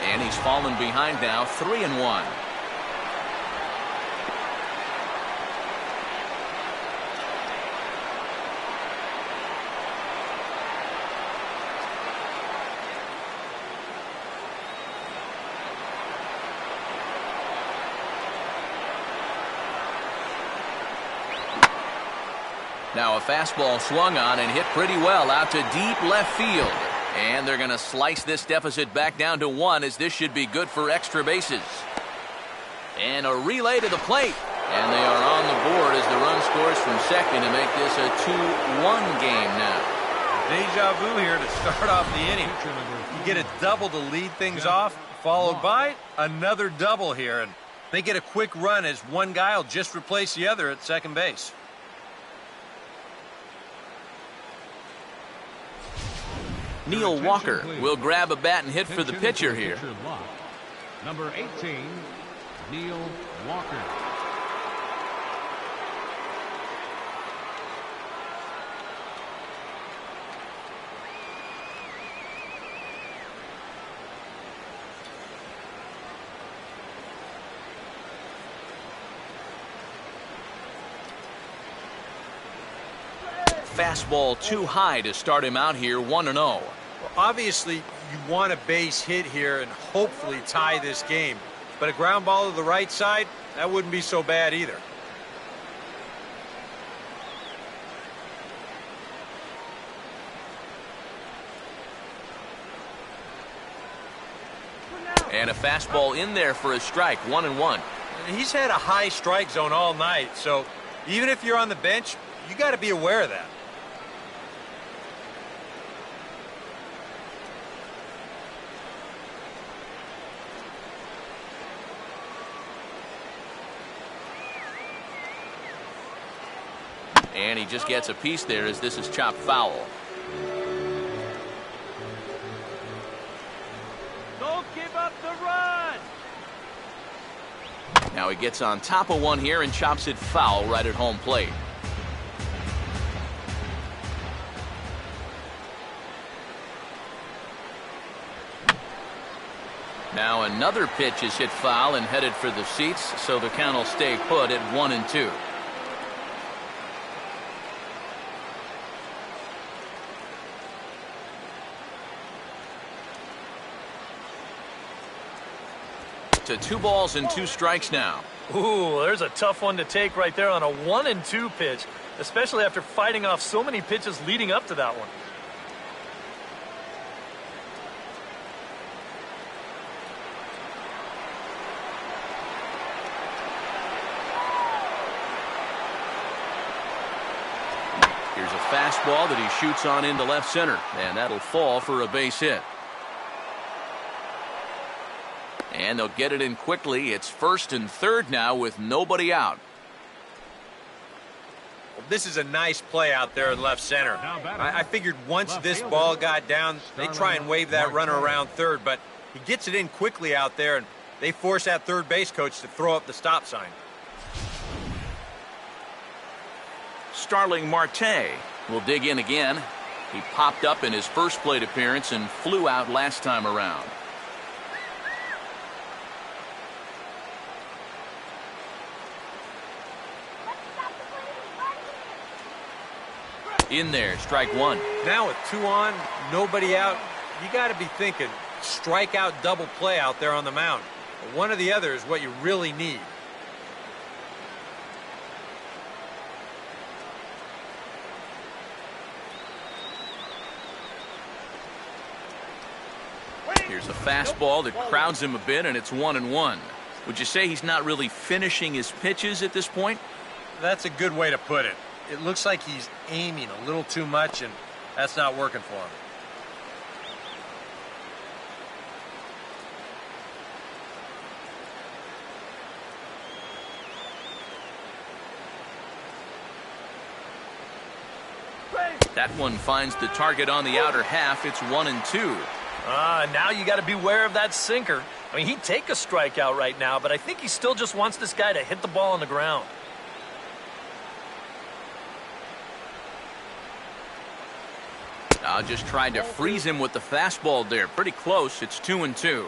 And he's fallen behind now, 3-1. Now a fastball swung on and hit pretty well out to deep left field. And they're going to slice this deficit back down to 1, as this should be good for extra bases. And a relay to the plate. And they are on the board as the run scores from second to make this a 2-1 game now. Deja vu here to start off the inning. You get a double to lead things off, followed by another double here. And they get a quick run as one guy will just replace the other at second base. Neil Walker will grab a bat and hit for the pitcher here. Number 18, Neil Walker. Fastball too high to start him out here 1-0. Well, obviously, you want a base hit here and hopefully tie this game. But a ground ball to the right side, that wouldn't be so bad either. And a fastball in there for a strike, 1-1. And he's had a high strike zone all night, so even if you're on the bench, you got to be aware of that. And he just gets a piece there as this is chopped foul. Don't give up the run. Now he gets on top of one here and chops it foul right at home plate. Now another pitch is hit foul and headed for the seats, so the count will stay put at 1-2. To 2 balls and 2 strikes now. Ooh, there's a tough one to take right there on a 1-2 pitch, especially after fighting off so many pitches leading up to that one. Here's a fastball that he shoots on into left center, and that'll fall for a base hit. And they'll get it in quickly. It's first and third now with nobody out. Well, this is a nice play out there in left center. I figured once this ball got down, they try and wave that runner around third, but he gets it in quickly out there, and they force that third base coach to throw up the stop sign. Starling Marte will dig in again. He popped up in his first plate appearance and flew out last time around. In there, strike 1. Now with 2 on, nobody out, you got to be thinking strikeout double play out there on the mound. One or the other is what you really need. Here's a fastball that crowds him a bit, and it's 1-1. Would you say he's not really finishing his pitches at this point? That's a good way to put it. It looks like he's aiming a little too much, and that's not working for him. That one finds the target on the outer half. It's 1-2. Now you got to beware of that sinker. I mean, he'd take a strikeout right now, but I think he still just wants this guy to hit the ball on the ground. Just tried to freeze him with the fastball there. Pretty close. It's 2-2.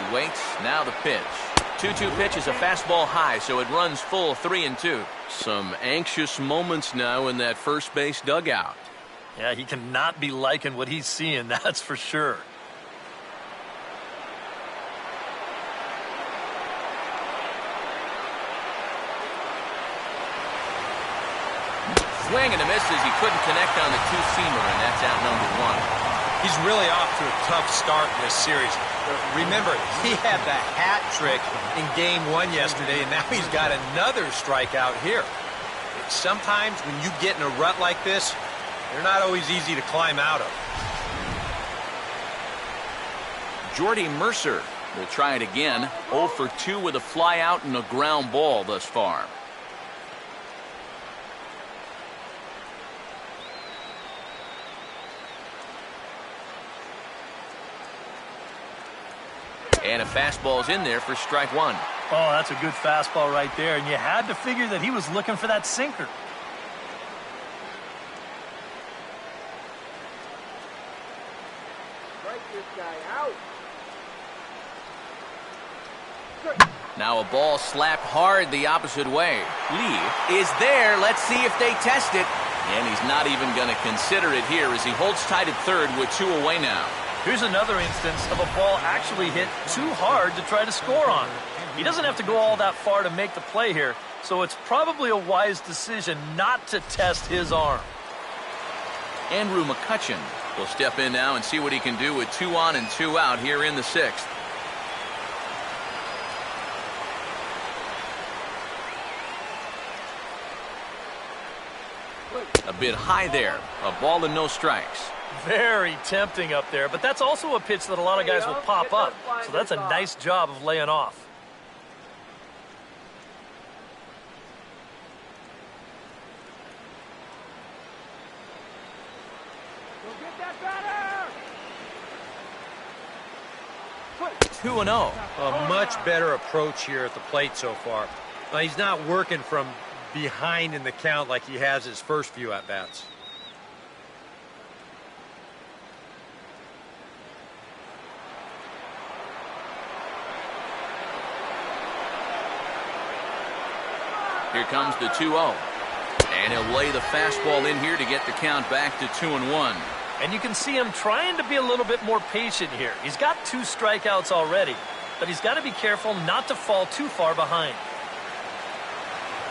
He waits. Now the pitch. 2-2 pitch is a fastball high, so it runs full 3-2. Some anxious moments now in that first base dugout. Yeah, he cannot be liking what he's seeing, that's for sure. Swing and a miss as he couldn't connect on the two-seamer, and that's out number 1. He's really off to a tough start in this series. Remember, he had the hat trick in Game 1 yesterday, and now he's got another strikeout here. Sometimes when you get in a rut like this, they're not always easy to climb out of. Jordy Mercer will try it again. 0 for 2 with a fly out and a ground ball thus far. And a fastball's in there for strike 1. Oh, that's a good fastball right there, and you had to figure that he was looking for that sinker. Strike this guy out. Now a ball slapped hard the opposite way. Lee is there. Let's see if they test it. And he's not even going to consider it here as he holds tight at third with 2 away now. Here's another instance of a ball actually hit too hard to try to score on. He doesn't have to go all that far to make the play here, so it's probably a wise decision not to test his arm. Andrew McCutchen will step in now and see what he can do with 2 on and 2 out here in the 6th. A bit high there. A ball and no strikes. Very tempting up there, but that's also a pitch that a lot of guys will pop up, so that's a nice job of laying off. Go get that batter! 2-0. A much better approach here at the plate so far. He's not working from behind in the count like he has his first few at-bats. Here comes the 2-0. And he'll lay the fastball in here to get the count back to 2-1. And you can see him trying to be a little bit more patient here. He's got 2 strikeouts already, but he's got to be careful not to fall too far behind.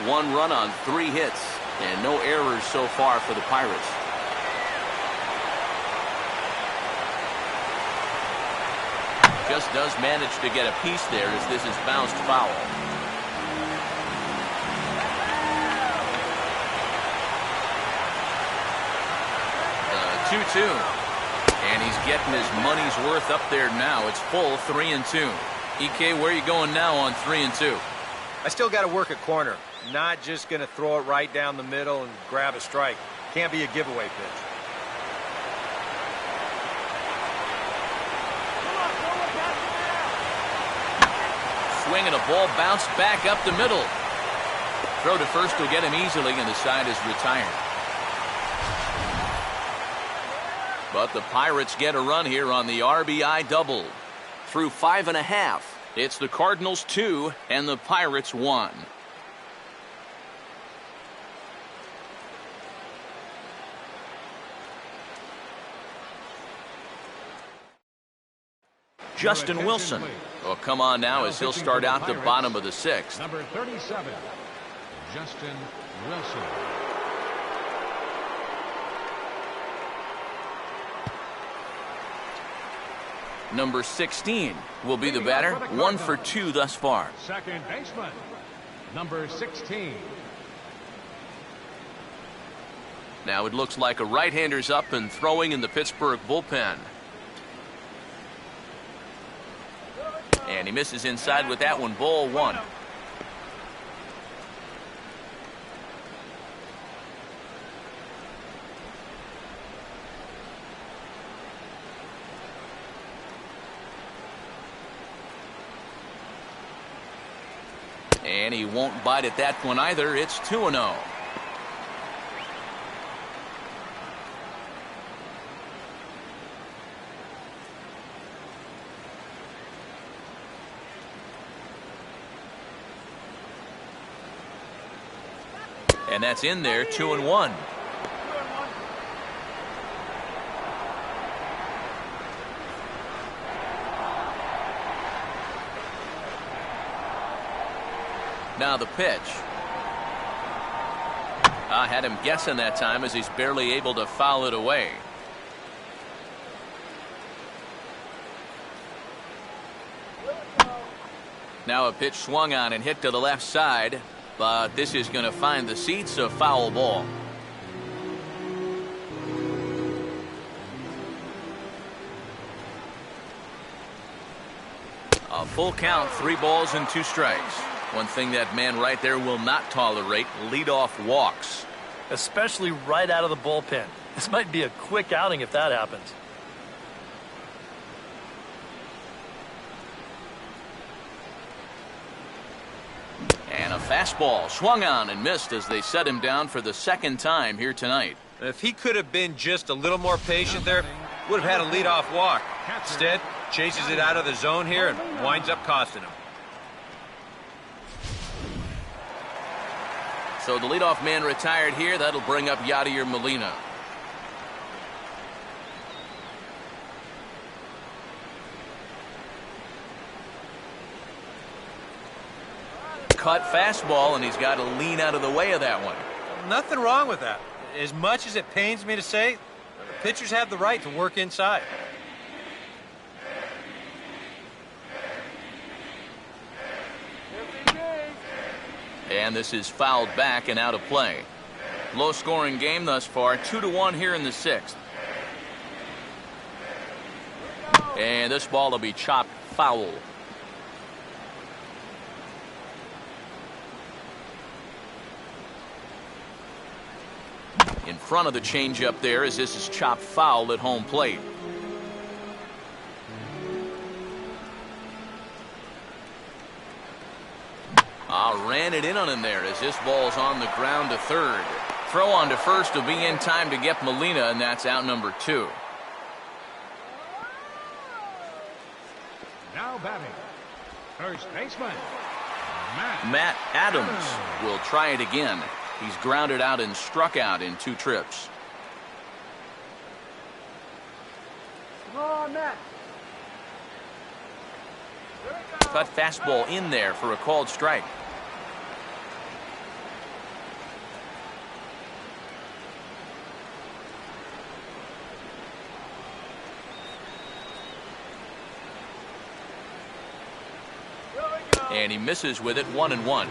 1 run on 3 hits, and no errors so far for the Pirates. Just does manage to get a piece there as this is bounced foul. The 2-2. And he's getting his money's worth up there now. It's full 3-2. EK, where are you going now on 3-2? I still got to work a corner. Not just going to throw it right down the middle and grab a strike. Can't be a giveaway pitch. Swing and a ball bounced back up the middle. Throw to first will get him easily, and the side is retired. But the Pirates get a run here on the RBI double. Through 5.5, it's the Cardinals 2 and the Pirates 1. Justin Wilson will come on now as he'll start out the bottom of the 6th. Number 37, Justin Wilson. Number 16 will be the batter. 1 for 2 thus far. Second baseman, number 16. Now it looks like a right-hander's up and throwing in the Pittsburgh bullpen. And he misses inside with that one. Ball 1. And he won't bite at that one either. It's 2-0. And that's in there, 2-1. Now the pitch. I had him guessing that time as he's barely able to foul it away. Now a pitch swung on and hit to the left side, but this is going to find the seats, a foul ball. A full count, 3 balls and 2 strikes. One thing that man right there will not tolerate, leadoff walks. Especially right out of the bullpen. This might be a quick outing if that happens. And a fastball swung on and missed as they set him down for the 2nd time here tonight. If he could have been just a little more patient there, would have had a leadoff walk. Instead, chases it out of the zone here and winds up costing him. So the leadoff man retired here. That'll bring up Yadier Molina. Cut fastball, and he's got to lean out of the way of that one. Nothing wrong with that. As much as it pains me to say, pitchers have the right to work inside. And this is fouled back and out of play. Low-scoring game thus far, 2-1 here in the 6th. And this ball will be chopped foul. In front of the changeup there as this is chopped foul at home plate. Ran it in on him there as this ball's on the ground to third. Throw on to first will be in time to get Molina, and that's out number 2. Now batting, first baseman, Matt Adams will try it again. He's grounded out and struck out in 2 trips. Come on, Matt. Cut fastball in there for a called strike. And he misses with it, 1-1.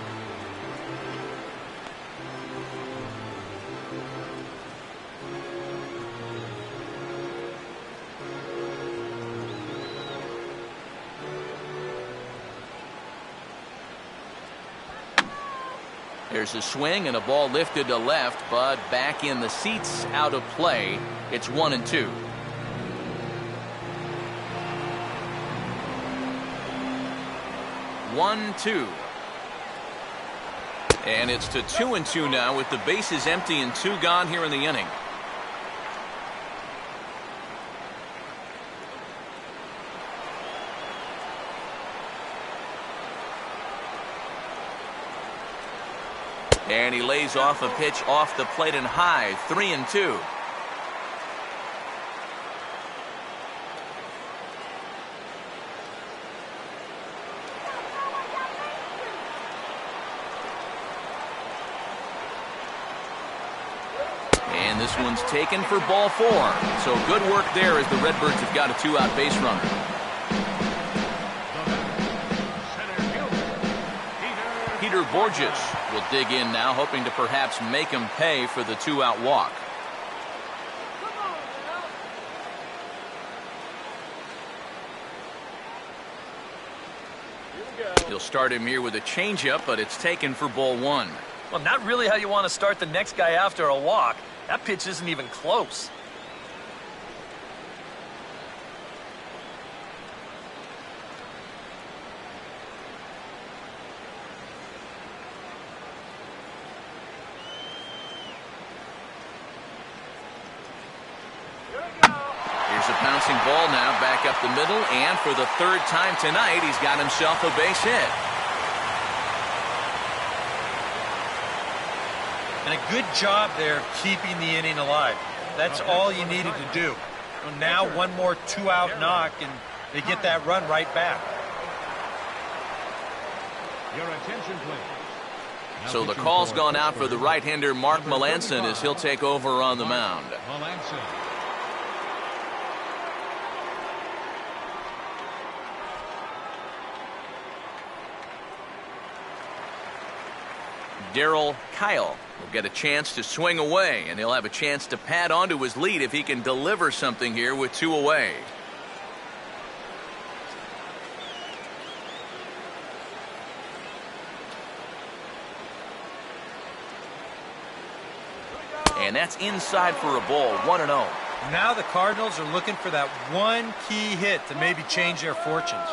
There's a swing and a ball lifted to left, but back in the seats, out of play. It's 1-2. And it's to 2-2 now with the bases empty and 2 gone here in the inning. And he lays off a pitch off the plate and high, 3-2. And this one's taken for ball 4. So good work there as the Redbirds have got a 2-out base runner. Peter Borges will dig in now, hoping to perhaps make him pay for the 2-out walk. He'll start him here with a changeup, but it's taken for ball 1. Well, not really how you want to start the next guy after a walk. That pitch isn't even close. Here's a bouncing ball now back up the middle, and for the 3rd time tonight, he's got himself a base hit. And a good job there keeping the inning alive. That's all you needed to do. So now one more 2-out knock, and they get that run right back. Your attention, please. So the call's gone out for the right-hander Mark Melanson as he'll take over on the mound. Melanson. Darryl Kyle will get a chance to swing away, and he'll have a chance to pad onto his lead if he can deliver something here with 2 away. And that's inside for a ball, 1-0. Now the Cardinals are looking for that one key hit to maybe change their fortunes.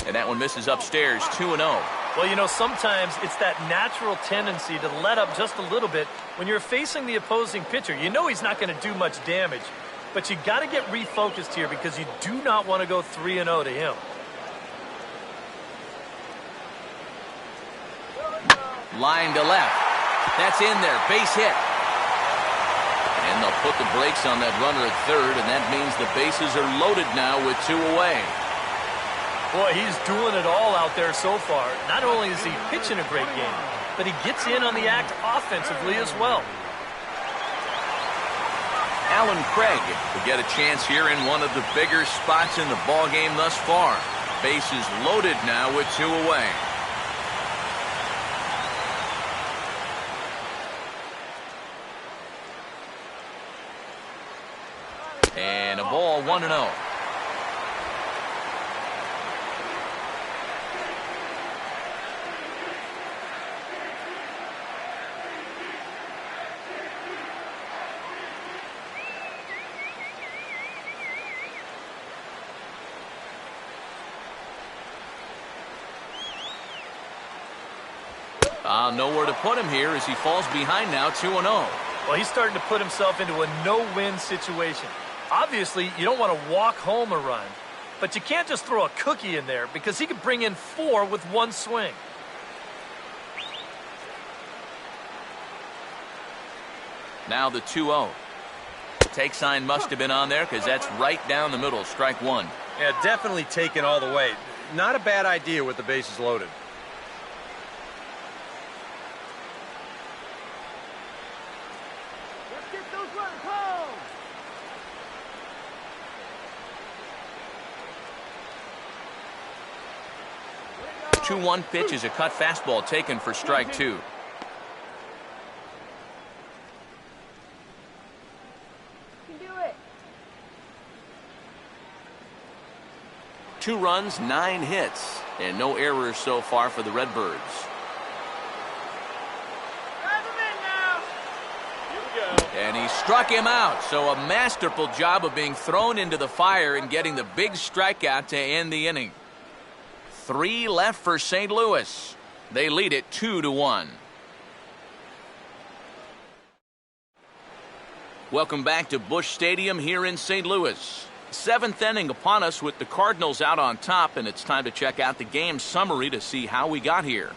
And that one misses upstairs, 2-0. Well, you know, sometimes it's that natural tendency to let up just a little bit when you're facing the opposing pitcher. You know he's not going to do much damage, but you got to get refocused here because you do not want to go 3-0 to him. Line to left. That's in there, base hit. And they'll put the brakes on that runner at third, and that means the bases are loaded now with 2 away. Boy, he's doing it all out there so far. Not only is he pitching a great game, but he gets in on the act offensively as well. Alan Craig will get a chance here in one of the bigger spots in the ballgame thus far. Bases loaded now with 2 away. And a ball, 1-0. Nowhere to put him here as he falls behind now, 2-0. Well, he's starting to put himself into a no-win situation. Obviously, you don't want to walk home a run, but you can't just throw a cookie in there because he could bring in 4 with 1 swing. Now the 2-0. Take sign must have been on there because that's right down the middle, strike 1. Yeah, definitely taken all the way. Not a bad idea with the bases loaded. Let's get those runners home. 2-1 pitch is a cut fastball taken for strike 2. You can do it. 2 runs, 9 hits, and no errors so far for the Redbirds. Drive him in now. Here we go. And he struck him out, so a masterful job of being thrown into the fire and getting the big strikeout to end the inning. 3 left for St. Louis. They lead it 2-1. Welcome back to Busch Stadium here in St. Louis. 7th inning upon us with the Cardinals out on top, and it's time to check out the game summary to see how we got here.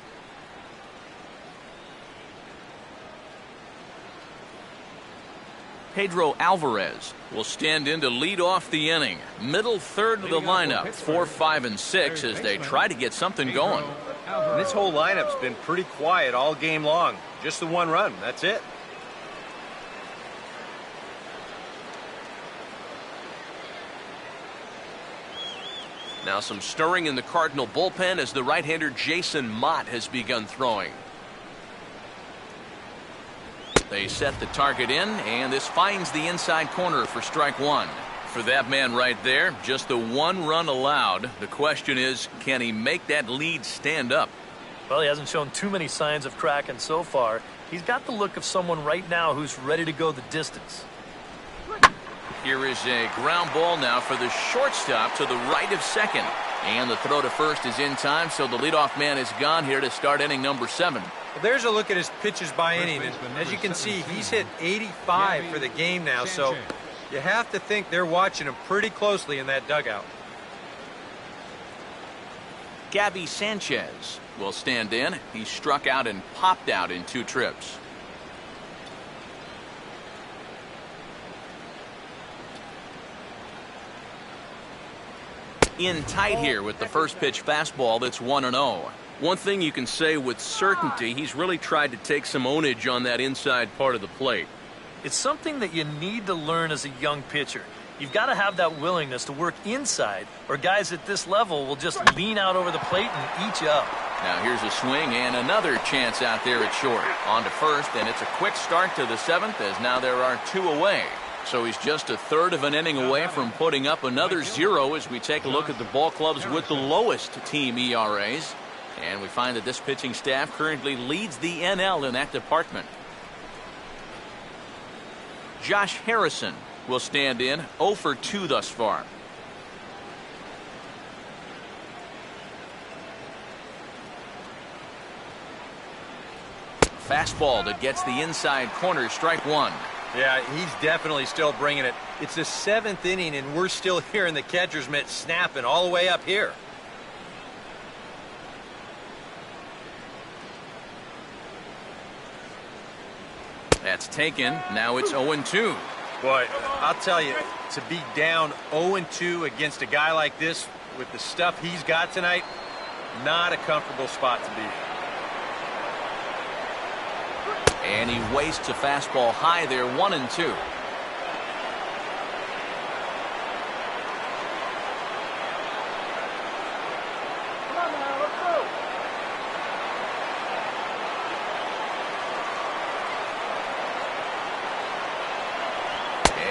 Pedro Alvarez will stand in to lead off the inning. Middle third of the lineup, 4, 5, and 6 as they try to get something going. And this whole lineup's been pretty quiet all game long. Just the 1 run, that's it. Now some stirring in the Cardinal bullpen as the right-hander Jason Mott has begun throwing. They set the target in, and this finds the inside corner for strike 1. For that man right there, just the 1 run allowed. The question is, can he make that lead stand up? Well, he hasn't shown too many signs of cracking so far. He's got the look of someone right now who's ready to go the distance. Here is a ground ball now for the shortstop to the right of second. And the throw to first is in time, so the leadoff man is gone here to start inning number 7. There's a look at his pitches by inning, and as you can see, he's hit 85 for the game now, so you have to think they're watching him pretty closely in that dugout. Gabby Sanchez will stand in. He struck out and popped out in 2 trips. In tight here with the first pitch fastball that's 1-0. One thing you can say with certainty, he's really tried to take some ownage on that inside part of the plate. It's something that you need to learn as a young pitcher. You've got to have that willingness to work inside, or guys at this level will just lean out over the plate and eat you up. Now here's a swing and another chance out there at short. On to first, and it's a quick start to the 7th as now there are 2 away. So he's just a third of an inning away from putting up another 0 as we take a look at the ball clubs with the lowest team ERAs. And we find that this pitching staff currently leads the NL in that department. Josh Harrison will stand in, 0 for 2 thus far. Fastball that gets the inside corner, strike 1. Yeah, he's definitely still bringing it. It's the 7th inning, and we're still hearing the catcher's mitt snapping all the way up here. That's taken. Now it's 0-2. Boy, I'll tell you, to be down 0-2 against a guy like this with the stuff he's got tonight, not a comfortable spot to be. And he wastes a fastball high there, 1-2.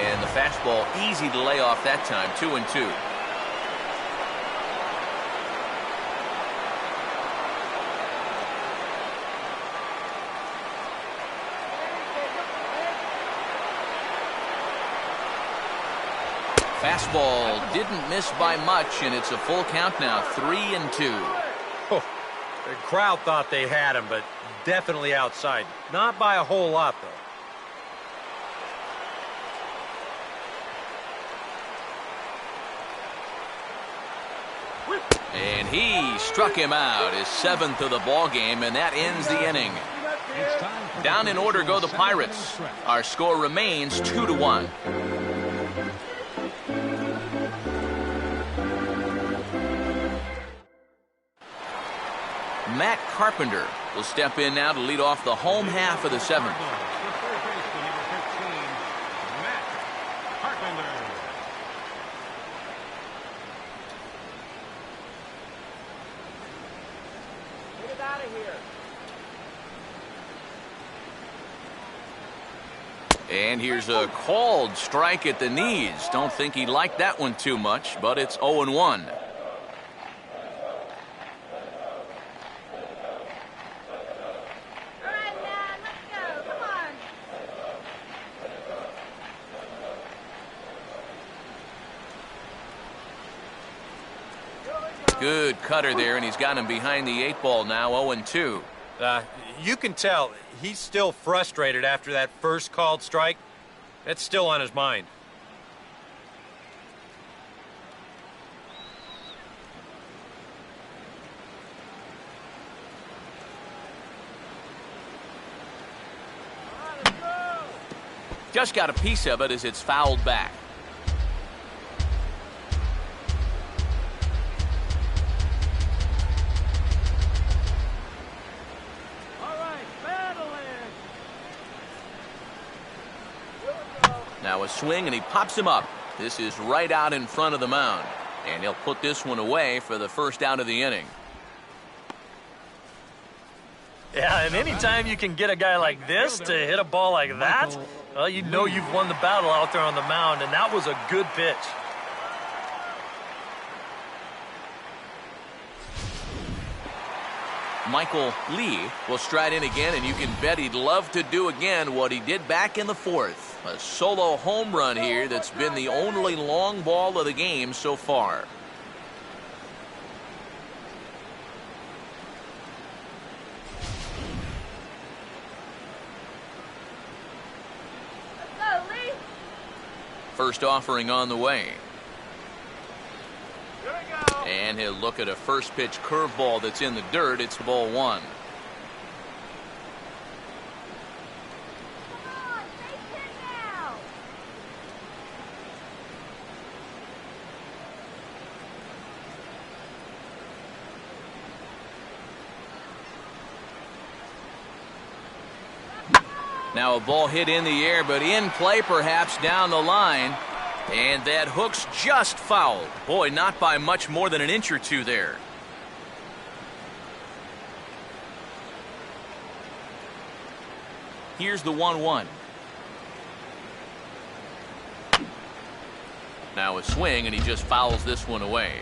And the fastball easy to lay off that time, 2-2. Fastball didn't miss by much, and it's a full count now, 3-2. Oh, the crowd thought they had him, but definitely outside. Not by a whole lot, though. And he struck him out, his 7th of the ball game, and that ends the inning. Down in order go the Pirates. Our score remains 2-1. Matt Carpenter will step in now to lead off the home half of the 7th. And here's a called strike at the knees. Don't think he liked that one too much, but it's 0-1. Good cutter there, and he's got him behind the 8 ball now, 0-2. You can tell he's still frustrated after that first called strike. That's still on his mind. Just got a piece of it as it's fouled back. Now a swing, and he pops him up. This is right out in front of the mound. And he'll put this one away for the first out of the inning. Yeah, and anytime you can get a guy like this to hit a ball like that, well, you know you've won the battle out there on the mound, and that was a good pitch. Michael Lee will stride in again, and you can bet he'd love to do again what he did back in the 4th. A solo home run here that's been the only long ball of the game so far. First offering on the way. And he'll look at a first pitch curveball that's in the dirt. It's ball one. Now a ball hit in the air, but in play perhaps down the line. And that hook's just fouled. Boy, not by much more than an inch or two there. Here's the 1-1. Now a swing, and he just fouls this one away.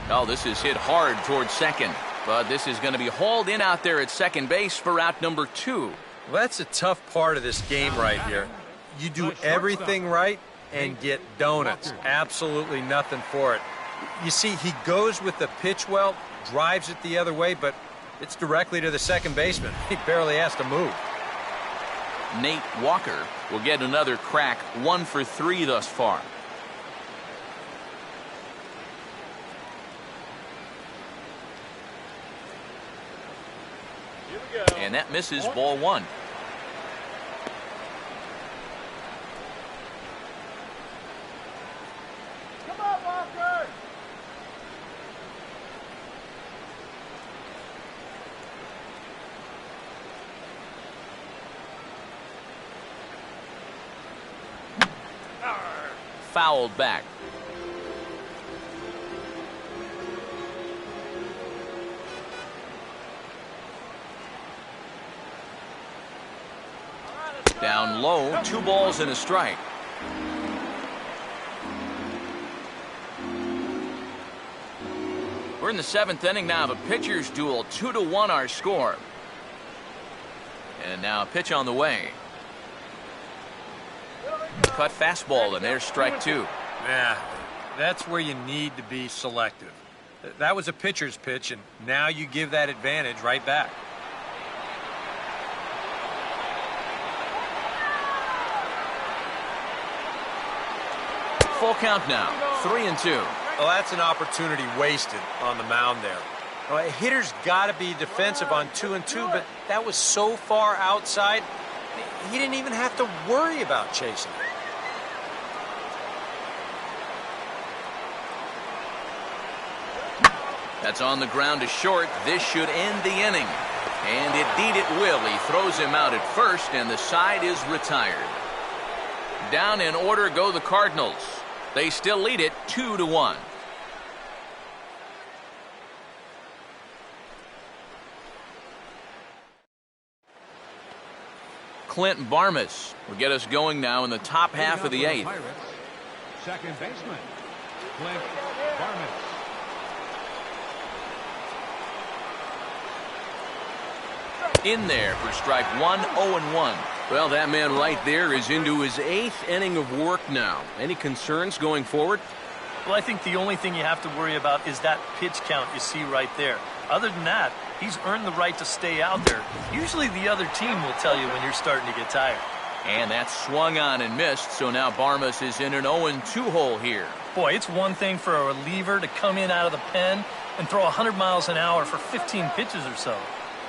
Oh, this is hit hard towards second. But this is going to be hauled in out there at second base for out number 2. Well, that's a tough part of this game right here. You do everything right and get donuts. Absolutely nothing for it. You see, he goes with the pitch well, drives it the other way, but it's directly to the second baseman. He barely has to move. Nate Walker will get another crack, 1 for 3 thus far. And that misses, ball 1. Come on, Walker! Fouled back. Down low, 2 balls and a strike. We're in the 7th inning now of a pitcher's duel. 2-1 our score. And now a pitch on the way. Cut fastball, and there's strike 2. Yeah, that's where you need to be selective. That was a pitcher's pitch, and now you give that advantage right back. Full count now, 3-2. Well, that's an opportunity wasted on the mound there. Well, a hitter's got to be defensive on 2-2, but that was so far outside, he didn't even have to worry about chasing it. That's on the ground to short. This should end the inning. And indeed it will. He throws him out at first, and the side is retired. Down in order go the Cardinals. They still lead it 2-1. Clint Barmas will get us going now in the top half of the 8th. Second baseman, Clint Barmas. In there for strike 1, 0-1. Well, that man right there is into his 8th inning of work now. Any concerns going forward? Well, I think the only thing you have to worry about is that pitch count you see right there. Other than that, he's earned the right to stay out there. Usually the other team will tell you when you're starting to get tired. And that swung on and missed, so now Barmas is in an 0-2 hole here. Boy, it's one thing for a reliever to come in out of the pen and throw 100 miles an hour for 15 pitches or so.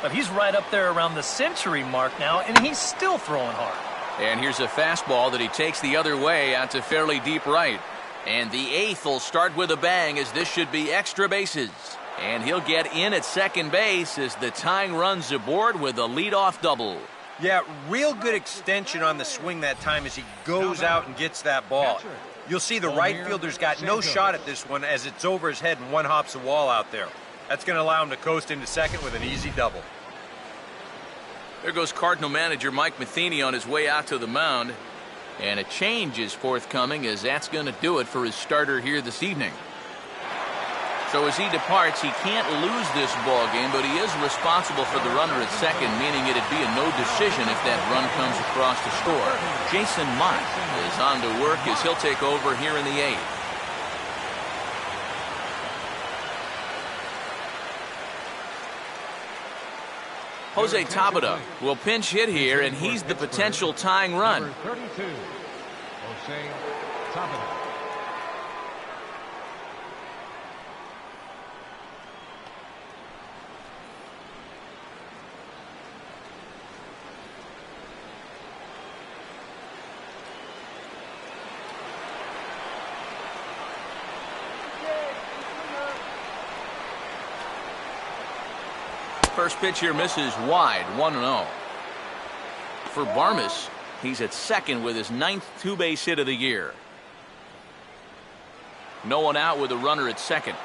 But he's right up there around the century mark now, and he's still throwing hard. And here's a fastball that he takes the other way out to fairly deep right. And the 8th will start with a bang, as this should be extra bases. And he'll get in at second base as the tying run's aboard with a leadoff double. Yeah, real good extension on the swing that time as he goes out and gets that ball. You'll see the right fielder's got no shot at this one as it's over his head and one hops the wall out there. That's going to allow him to coast into second with an easy double. There goes Cardinal manager Mike Matheny on his way out to the mound. And a change is forthcoming, as that's going to do it for his starter here this evening. So as he departs, he can't lose this ball game, but he is responsible for the runner at second, meaning it'd be a no decision if that run comes across to score. Jason Mott is on to work as he'll take over here in the 8th. Jose Tabata will pinch hit here, and he's the potential tying run. Number 32, Jose Tabata. First pitch here misses wide, 1-0. For Barmes, he's at second with his 9th two-base hit of the year. No one out with a runner at second.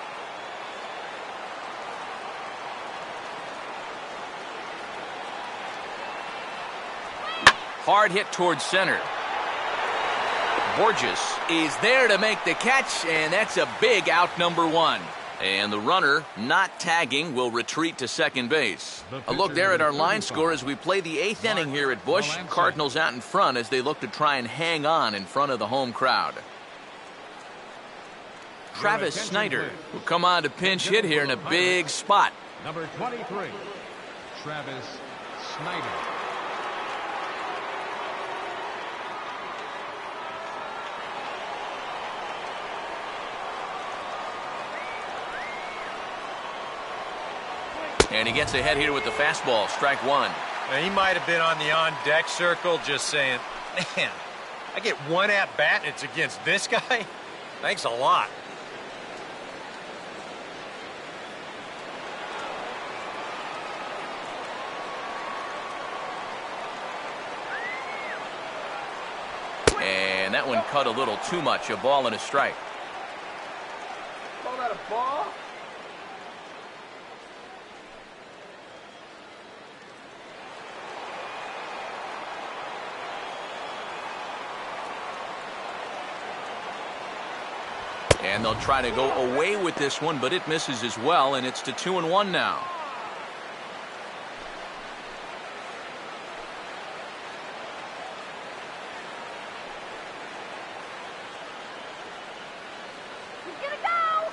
Hard hit towards center. Borges is there to make the catch, and that's a big out, number 1. And the runner, not tagging, will retreat to second base. A look there at our line score as we play the 8th inning here at Busch. Cardinals out in front as they look to try and hang on in front of the home crowd. Travis Snyder will come on to pinch hit here in a big spot. Number 23, Travis Snyder. And he gets ahead here with the fastball, strike 1. Now, he might have been on the on-deck circle just saying, man, I get one at-bat and it's against this guy? Thanks a lot. And that one cut a little too much, a ball and a strike. Call that a ball? And they'll try to go away with this one, but it misses as well, and it's to 2-1 now. He's gonna go!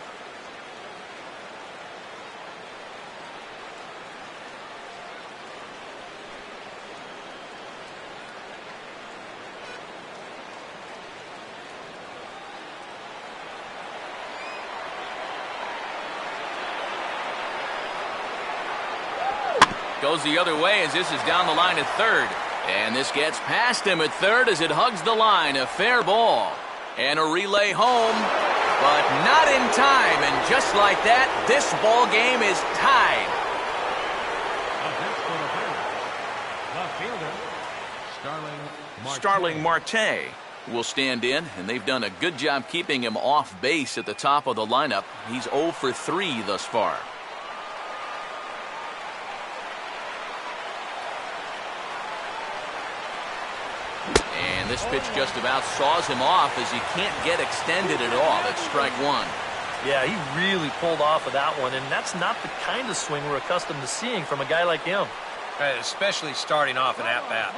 Goes the other way as this is down the line at third. And this gets past him at third as it hugs the line. A fair ball. And a relay home, but not in time. And just like that, this ball game is tied. Starling Marte will stand in, and they've done a good job keeping him off base at the top of the lineup. He's 0 for 3 thus far. And this pitch just about saws him off as he can't get extended at all. That's strike 1. Yeah, he really pulled off of that one, and that's not the kind of swing we're accustomed to seeing from a guy like him. Especially starting off an at-bat.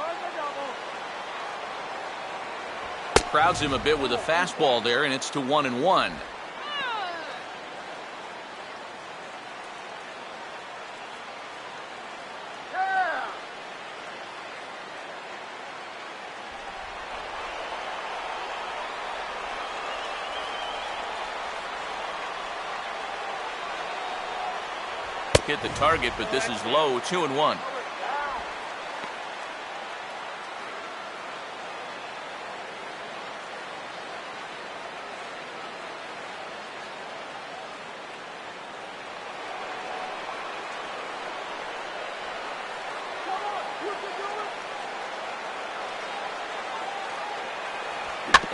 Crowds him a bit with a fastball there, and it's to 1-1. Hit the target, but this is low, 2-1.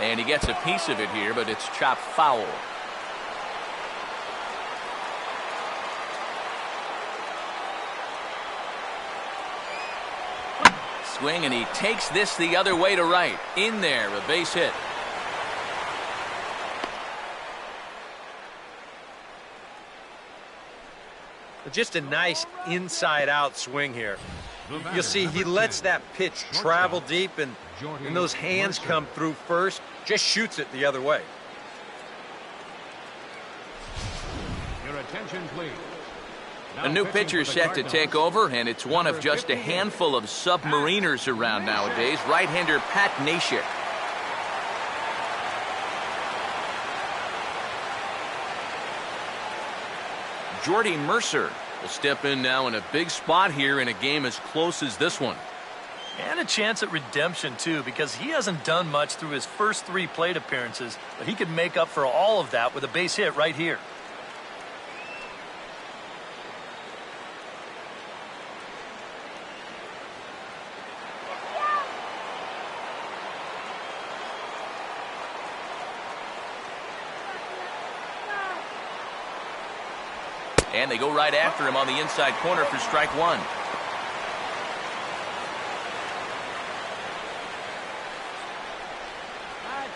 And he gets a piece of it here, but it's chopped foul. Swing, and he takes this the other way to right. In there, a base hit. Just a nice inside-out swing here. You'll see he lets that pitch travel deep, and when those hands come through first, just shoots it the other way. Your attention, please. A new pitcher set to take over, and it's one of just a handful of submariners around nowadays. Right-hander Pat Neshek. Jordy Mercer will step in now in a big spot here in a game as close as this one. And a chance at redemption, too, because he hasn't done much through his first 3 plate appearances, but he could make up for all of that with a base hit right here. And they go right after him on the inside corner for strike 1.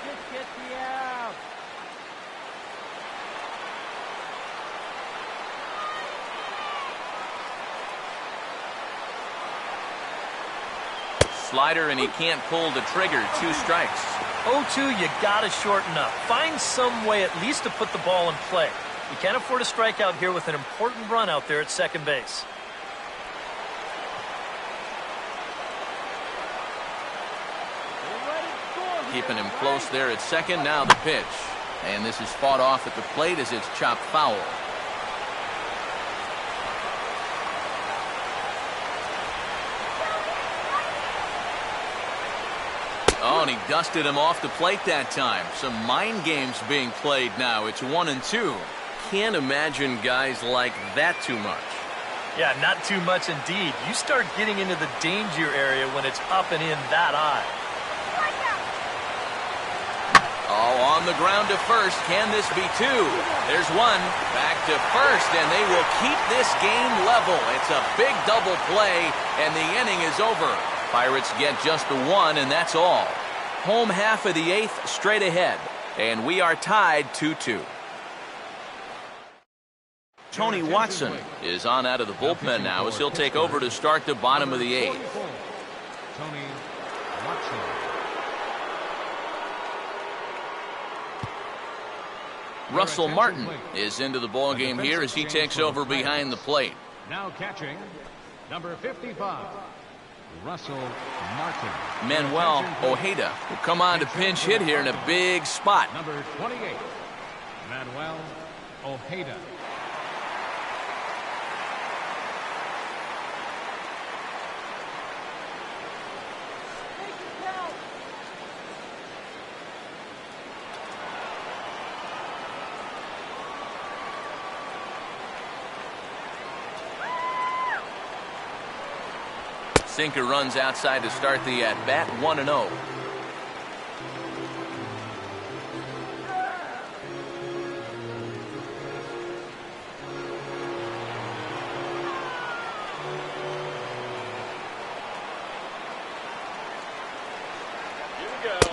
Just get the out. Slider, and he can't pull the trigger. 2 strikes. 0-2, you got to shorten up. Find some way at least to put the ball in play. You can't afford a strikeout here with an important run out there at second base. Keeping him close there at second. Now the pitch. And this is fought off at the plate as it's chopped foul. Oh, and he dusted him off the plate that time. Some mind games being played now. It's 1-2. Can't imagine guys like that too much. Yeah, not too much indeed. You start getting into the danger area when it's up and in that high. Oh, on the ground to first. Can this be 2? There's 1. Back to first, and they will keep this game level. It's a big double play, and the inning is over. Pirates get just the 1, and that's all. Home half of the 8th straight ahead, and we are tied 2-2. Tony Watson is on out of the bullpen now as he'll take over to start the bottom of the 8th. Tony Watson. Russell Martin is into the ballgame here as he takes over behind the plate. Now catching, number 55, Russell Martin. Manuel Ojeda will come on to pinch hit here in a big spot. Number 28, Manuel Ojeda. Sinker runs outside to start the at-bat. 1-0.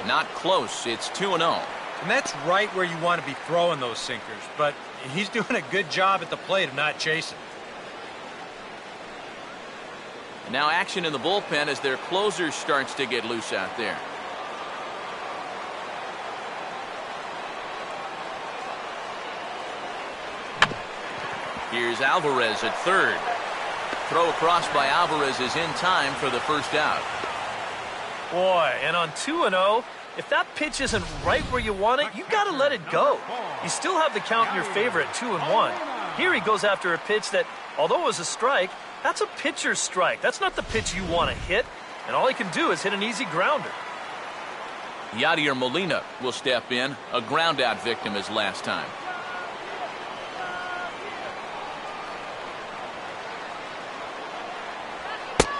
Not close. It's 2-0. And that's right where you want to be throwing those sinkers, but he's doing a good job at the plate of not chasing. Now action in the bullpen as their closer starts to get loose out there. Here's Alvarez at third. Throw across by Alvarez is in time for the first out. Boy, and on 2-0, if that pitch isn't right where you want it, you got to let it go. You still have the count in your favor at 2-1. Here he goes after a pitch that, although it was a strike, that's a pitcher's strike. That's not the pitch you want to hit, and all he can do is hit an easy grounder. Yadier Molina will step in, a ground-out victim as last time.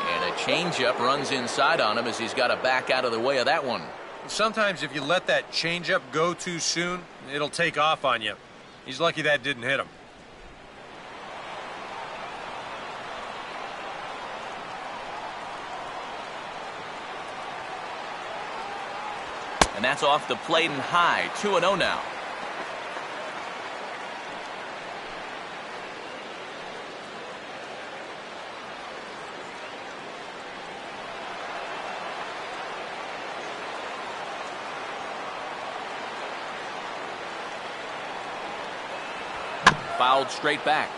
And a changeup runs inside on him as he's got to back out of the way of that one. Sometimes if you let that changeup go too soon, it'll take off on you. He's lucky that didn't hit him. And that's off the plate and high. 2-0 now. Fouled straight back.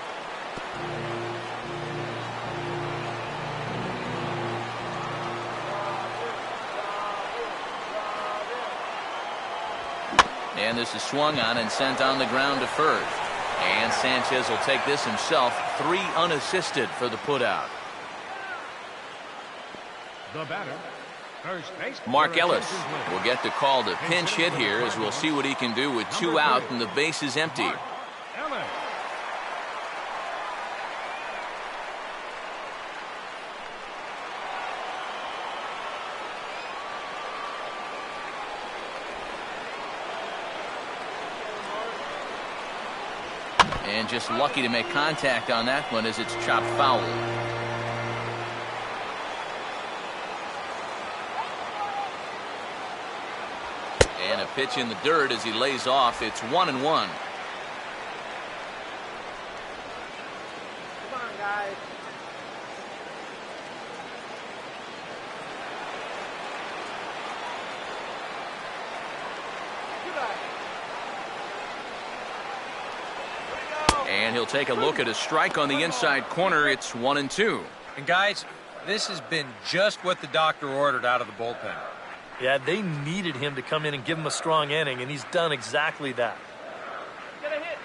And this is swung on and sent on the ground to first. And Sanchez will take this himself. 3 unassisted for the putout. The batter, first base. Mark Ellis will get the call to pinch hit here, as we'll see what he can do with 2 out and the base is empty. Ellis. And just lucky to make contact on that one as it's chopped foul. And a pitch in the dirt as he lays off. It's 1-1. Come on, guys. And he'll take a look at a strike on the inside corner. It's 1-2. And guys, this has been just what the doctor ordered out of the bullpen. Yeah, they needed him to come in and give him a strong inning, and he's done exactly that. Get a hit.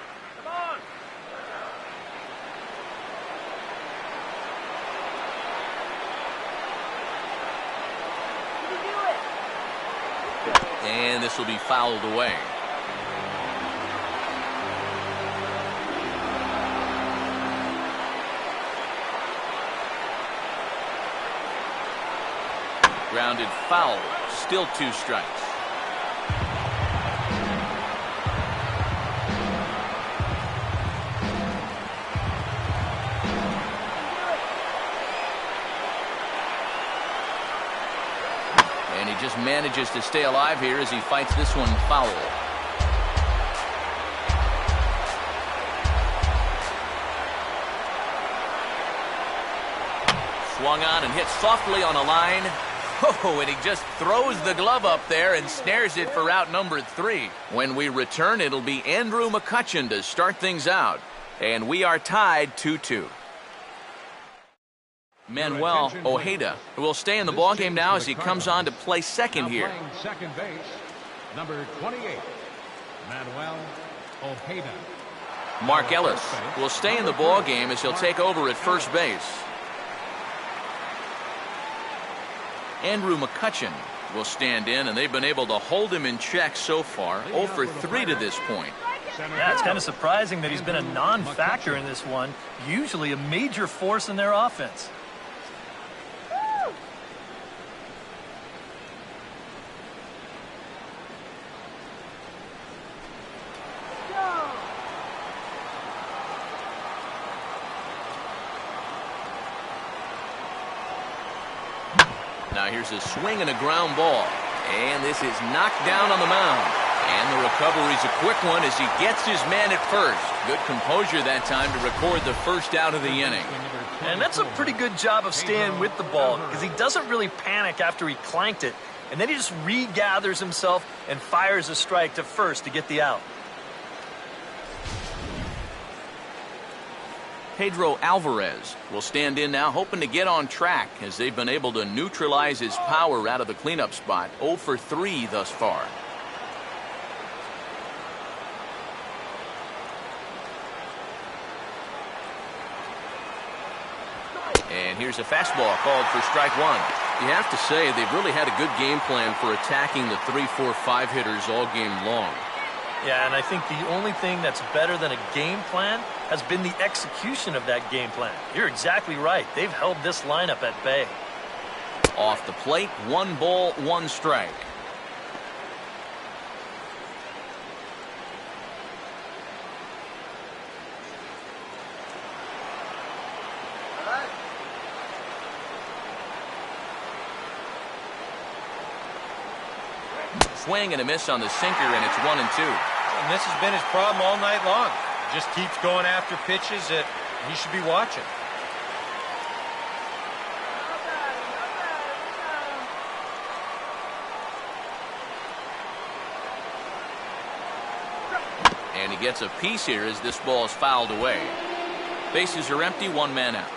Come on. Did he do it? And this will be fouled away. Grounded foul. Still 2 strikes. And he just manages to stay alive here as he fights this one foul. Swung on and hit softly on a line. Oh, and he just throws the glove up there and snares it for out number 3. When we return, it'll be Andrew McCutchen to start things out. And we are tied 2-2. Manuel Ojeda will stay in the ballgame now as he comes on to play second here. Playing second base, number 28, Manuel Ojeda. Mark Ellis will stay in the ballgame as he'll take over at first base. Andrew McCutchen will stand in, and they've been able to hold him in check so far. 0 for 3 to this point. Yeah, it's kind of surprising that he's been a non-factor in this one. Usually a major force in their offense. Now here's a swing and a ground ball. And this is knocked down on the mound. And the recovery's a quick one as he gets his man at first. Good composure that time to record the first out of the inning. And that's a pretty good job of staying with the ball, because he doesn't really panic after he clanked it. And then he just regathers himself and fires a strike to first to get the out. Pedro Alvarez will stand in now, hoping to get on track as they've been able to neutralize his power out of the cleanup spot. 0 for 3 thus far. And here's a fastball called for strike 1. You have to say they've really had a good game plan for attacking the 3, 4, 5 hitters all game long. Yeah, and I think the only thing that's better than a game plan has been the execution of that game plan. You're exactly right. They've held this lineup at bay. Off the plate, 1 ball, 1 strike. Swing and a miss on the sinker, and it's 1-2. And this has been his problem all night long. Just keeps going after pitches that he should be watching. And he gets a piece here as this ball is fouled away. Bases are empty, 1 man out.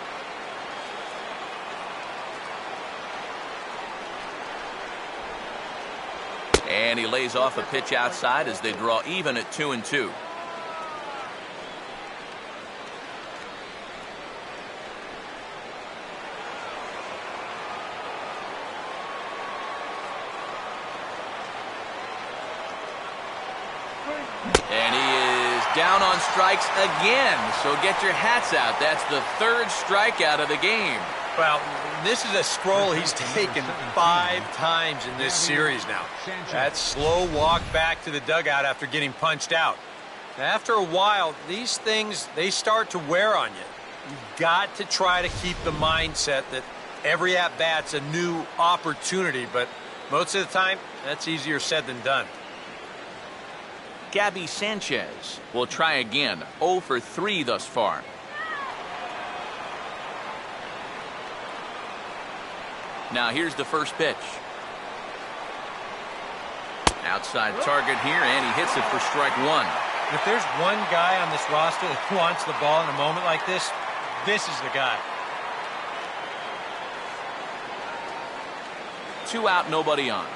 And he lays off a pitch outside as they draw even at 2-2. And he is down on strikes again. So get your hats out. That's the third strikeout of the game. Well, this is a scroll he's taken 5 times in this series now. That slow walk back to the dugout after getting punched out. After a while, these things, they start to wear on you. You've got to try to keep the mindset that every at-bat's a new opportunity, but most of the time, that's easier said than done. Gabby Sanchez will try again. 0 for 3 thus far. Now here's the first pitch. Outside target here, and he hits it for strike 1. If there's one guy on this roster that wants the ball in a moment like this, this is the guy. 2 out, nobody on.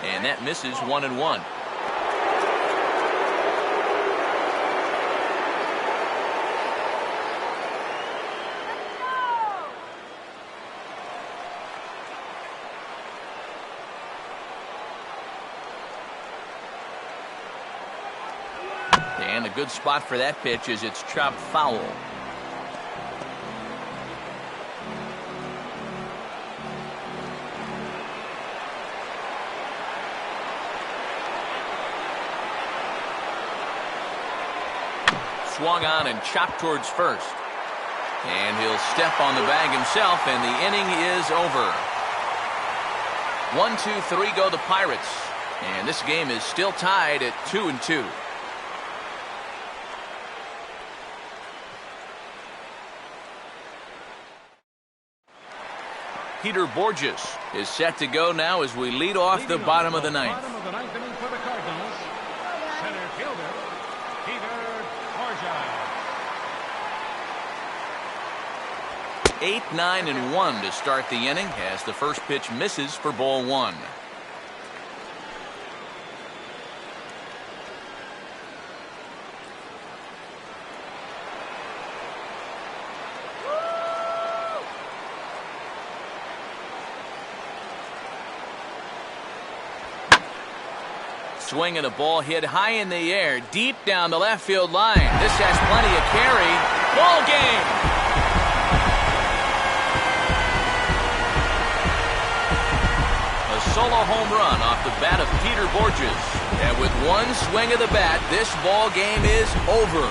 And that misses 1-1. And a good spot for that pitch as it's chopped foul. Swung on and chopped towards first. And he'll step on the bag himself, and the inning is over. 1-2-3 go the Pirates. And this game is still tied at 2-2. Peter Borges is set to go now as we lead off the bottom of the ninth. Bottom of the ninth inning for the Cardinals. Center fielder, Peter Borges. 8, 9, and 1 to start the inning as the first pitch misses for ball 1. Swing and a ball hit high in the air, deep down the left field line. This has plenty of carry. Ball game. A solo home run off the bat of Peter Borges. And with one swing of the bat, this ball game is over.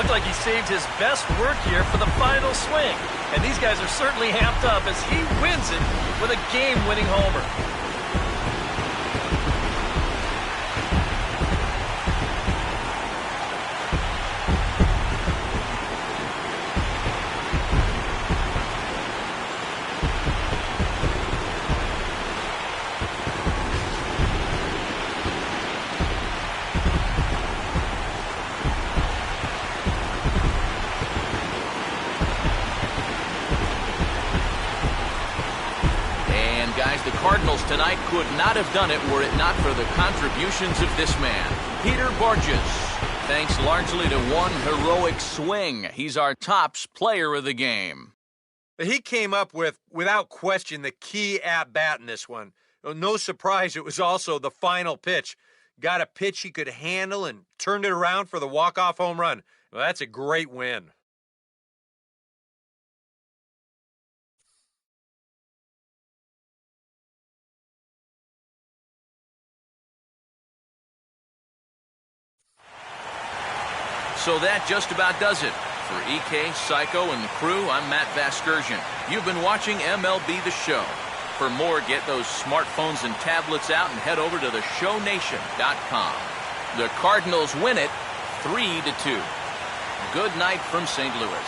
Like he saved his best work here for the final swing. And these guys are certainly amped up as he wins it with a game-winning homer. The Cardinals tonight could not have done it were it not for the contributions of this man, Peter Borges. Thanks largely to one heroic swing. He's our tops player of the game. He came up with, without question, the key at-bat in this one. No surprise, it was also the final pitch. Got a pitch he could handle and turned it around for the walk-off home run. Well, that's a great win. So that just about does it. For EK, Psycho, and the crew, I'm Matt Vasgersian. You've been watching MLB The Show. For more, get those smartphones and tablets out and head over to theshownation.com. The Cardinals win it 3-2. Good night from St. Louis.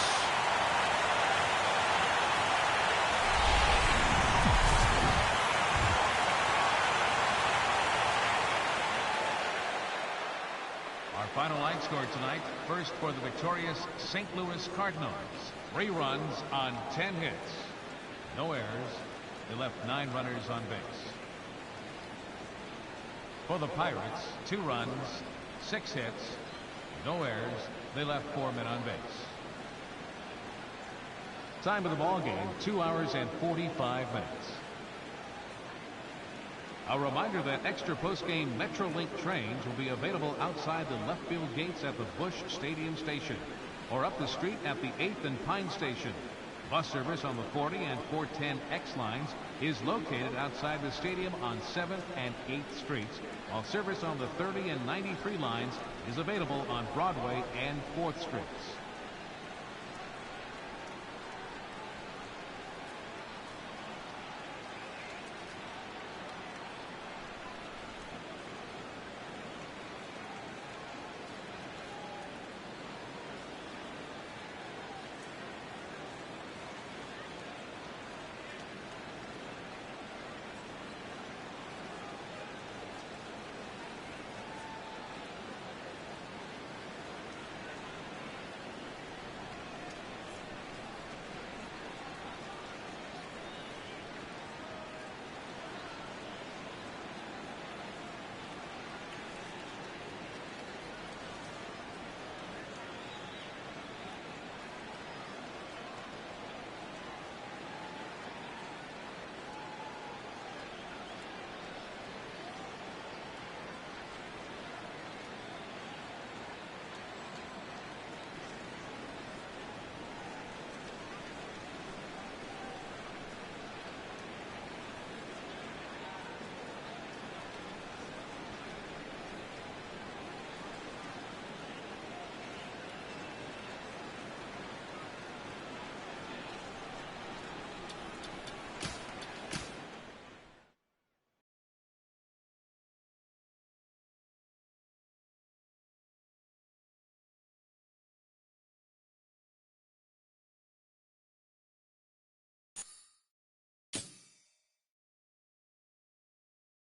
points scored tonight. First for the victorious St. Louis Cardinals. 3 runs on 10 hits. No errors. They left 9 runners on base. For the Pirates, 2 runs, 6 hits, no errors. They left 4 men on base. Time of the ball game, 2 hours and 45 minutes. A reminder that extra postgame Metrolink trains will be available outside the left field gates at the Busch Stadium station or up the street at the 8th and Pine station. Bus service on the 40 and 410X lines is located outside the stadium on 7th and 8th streets, while service on the 30 and 93 lines is available on Broadway and 4th streets.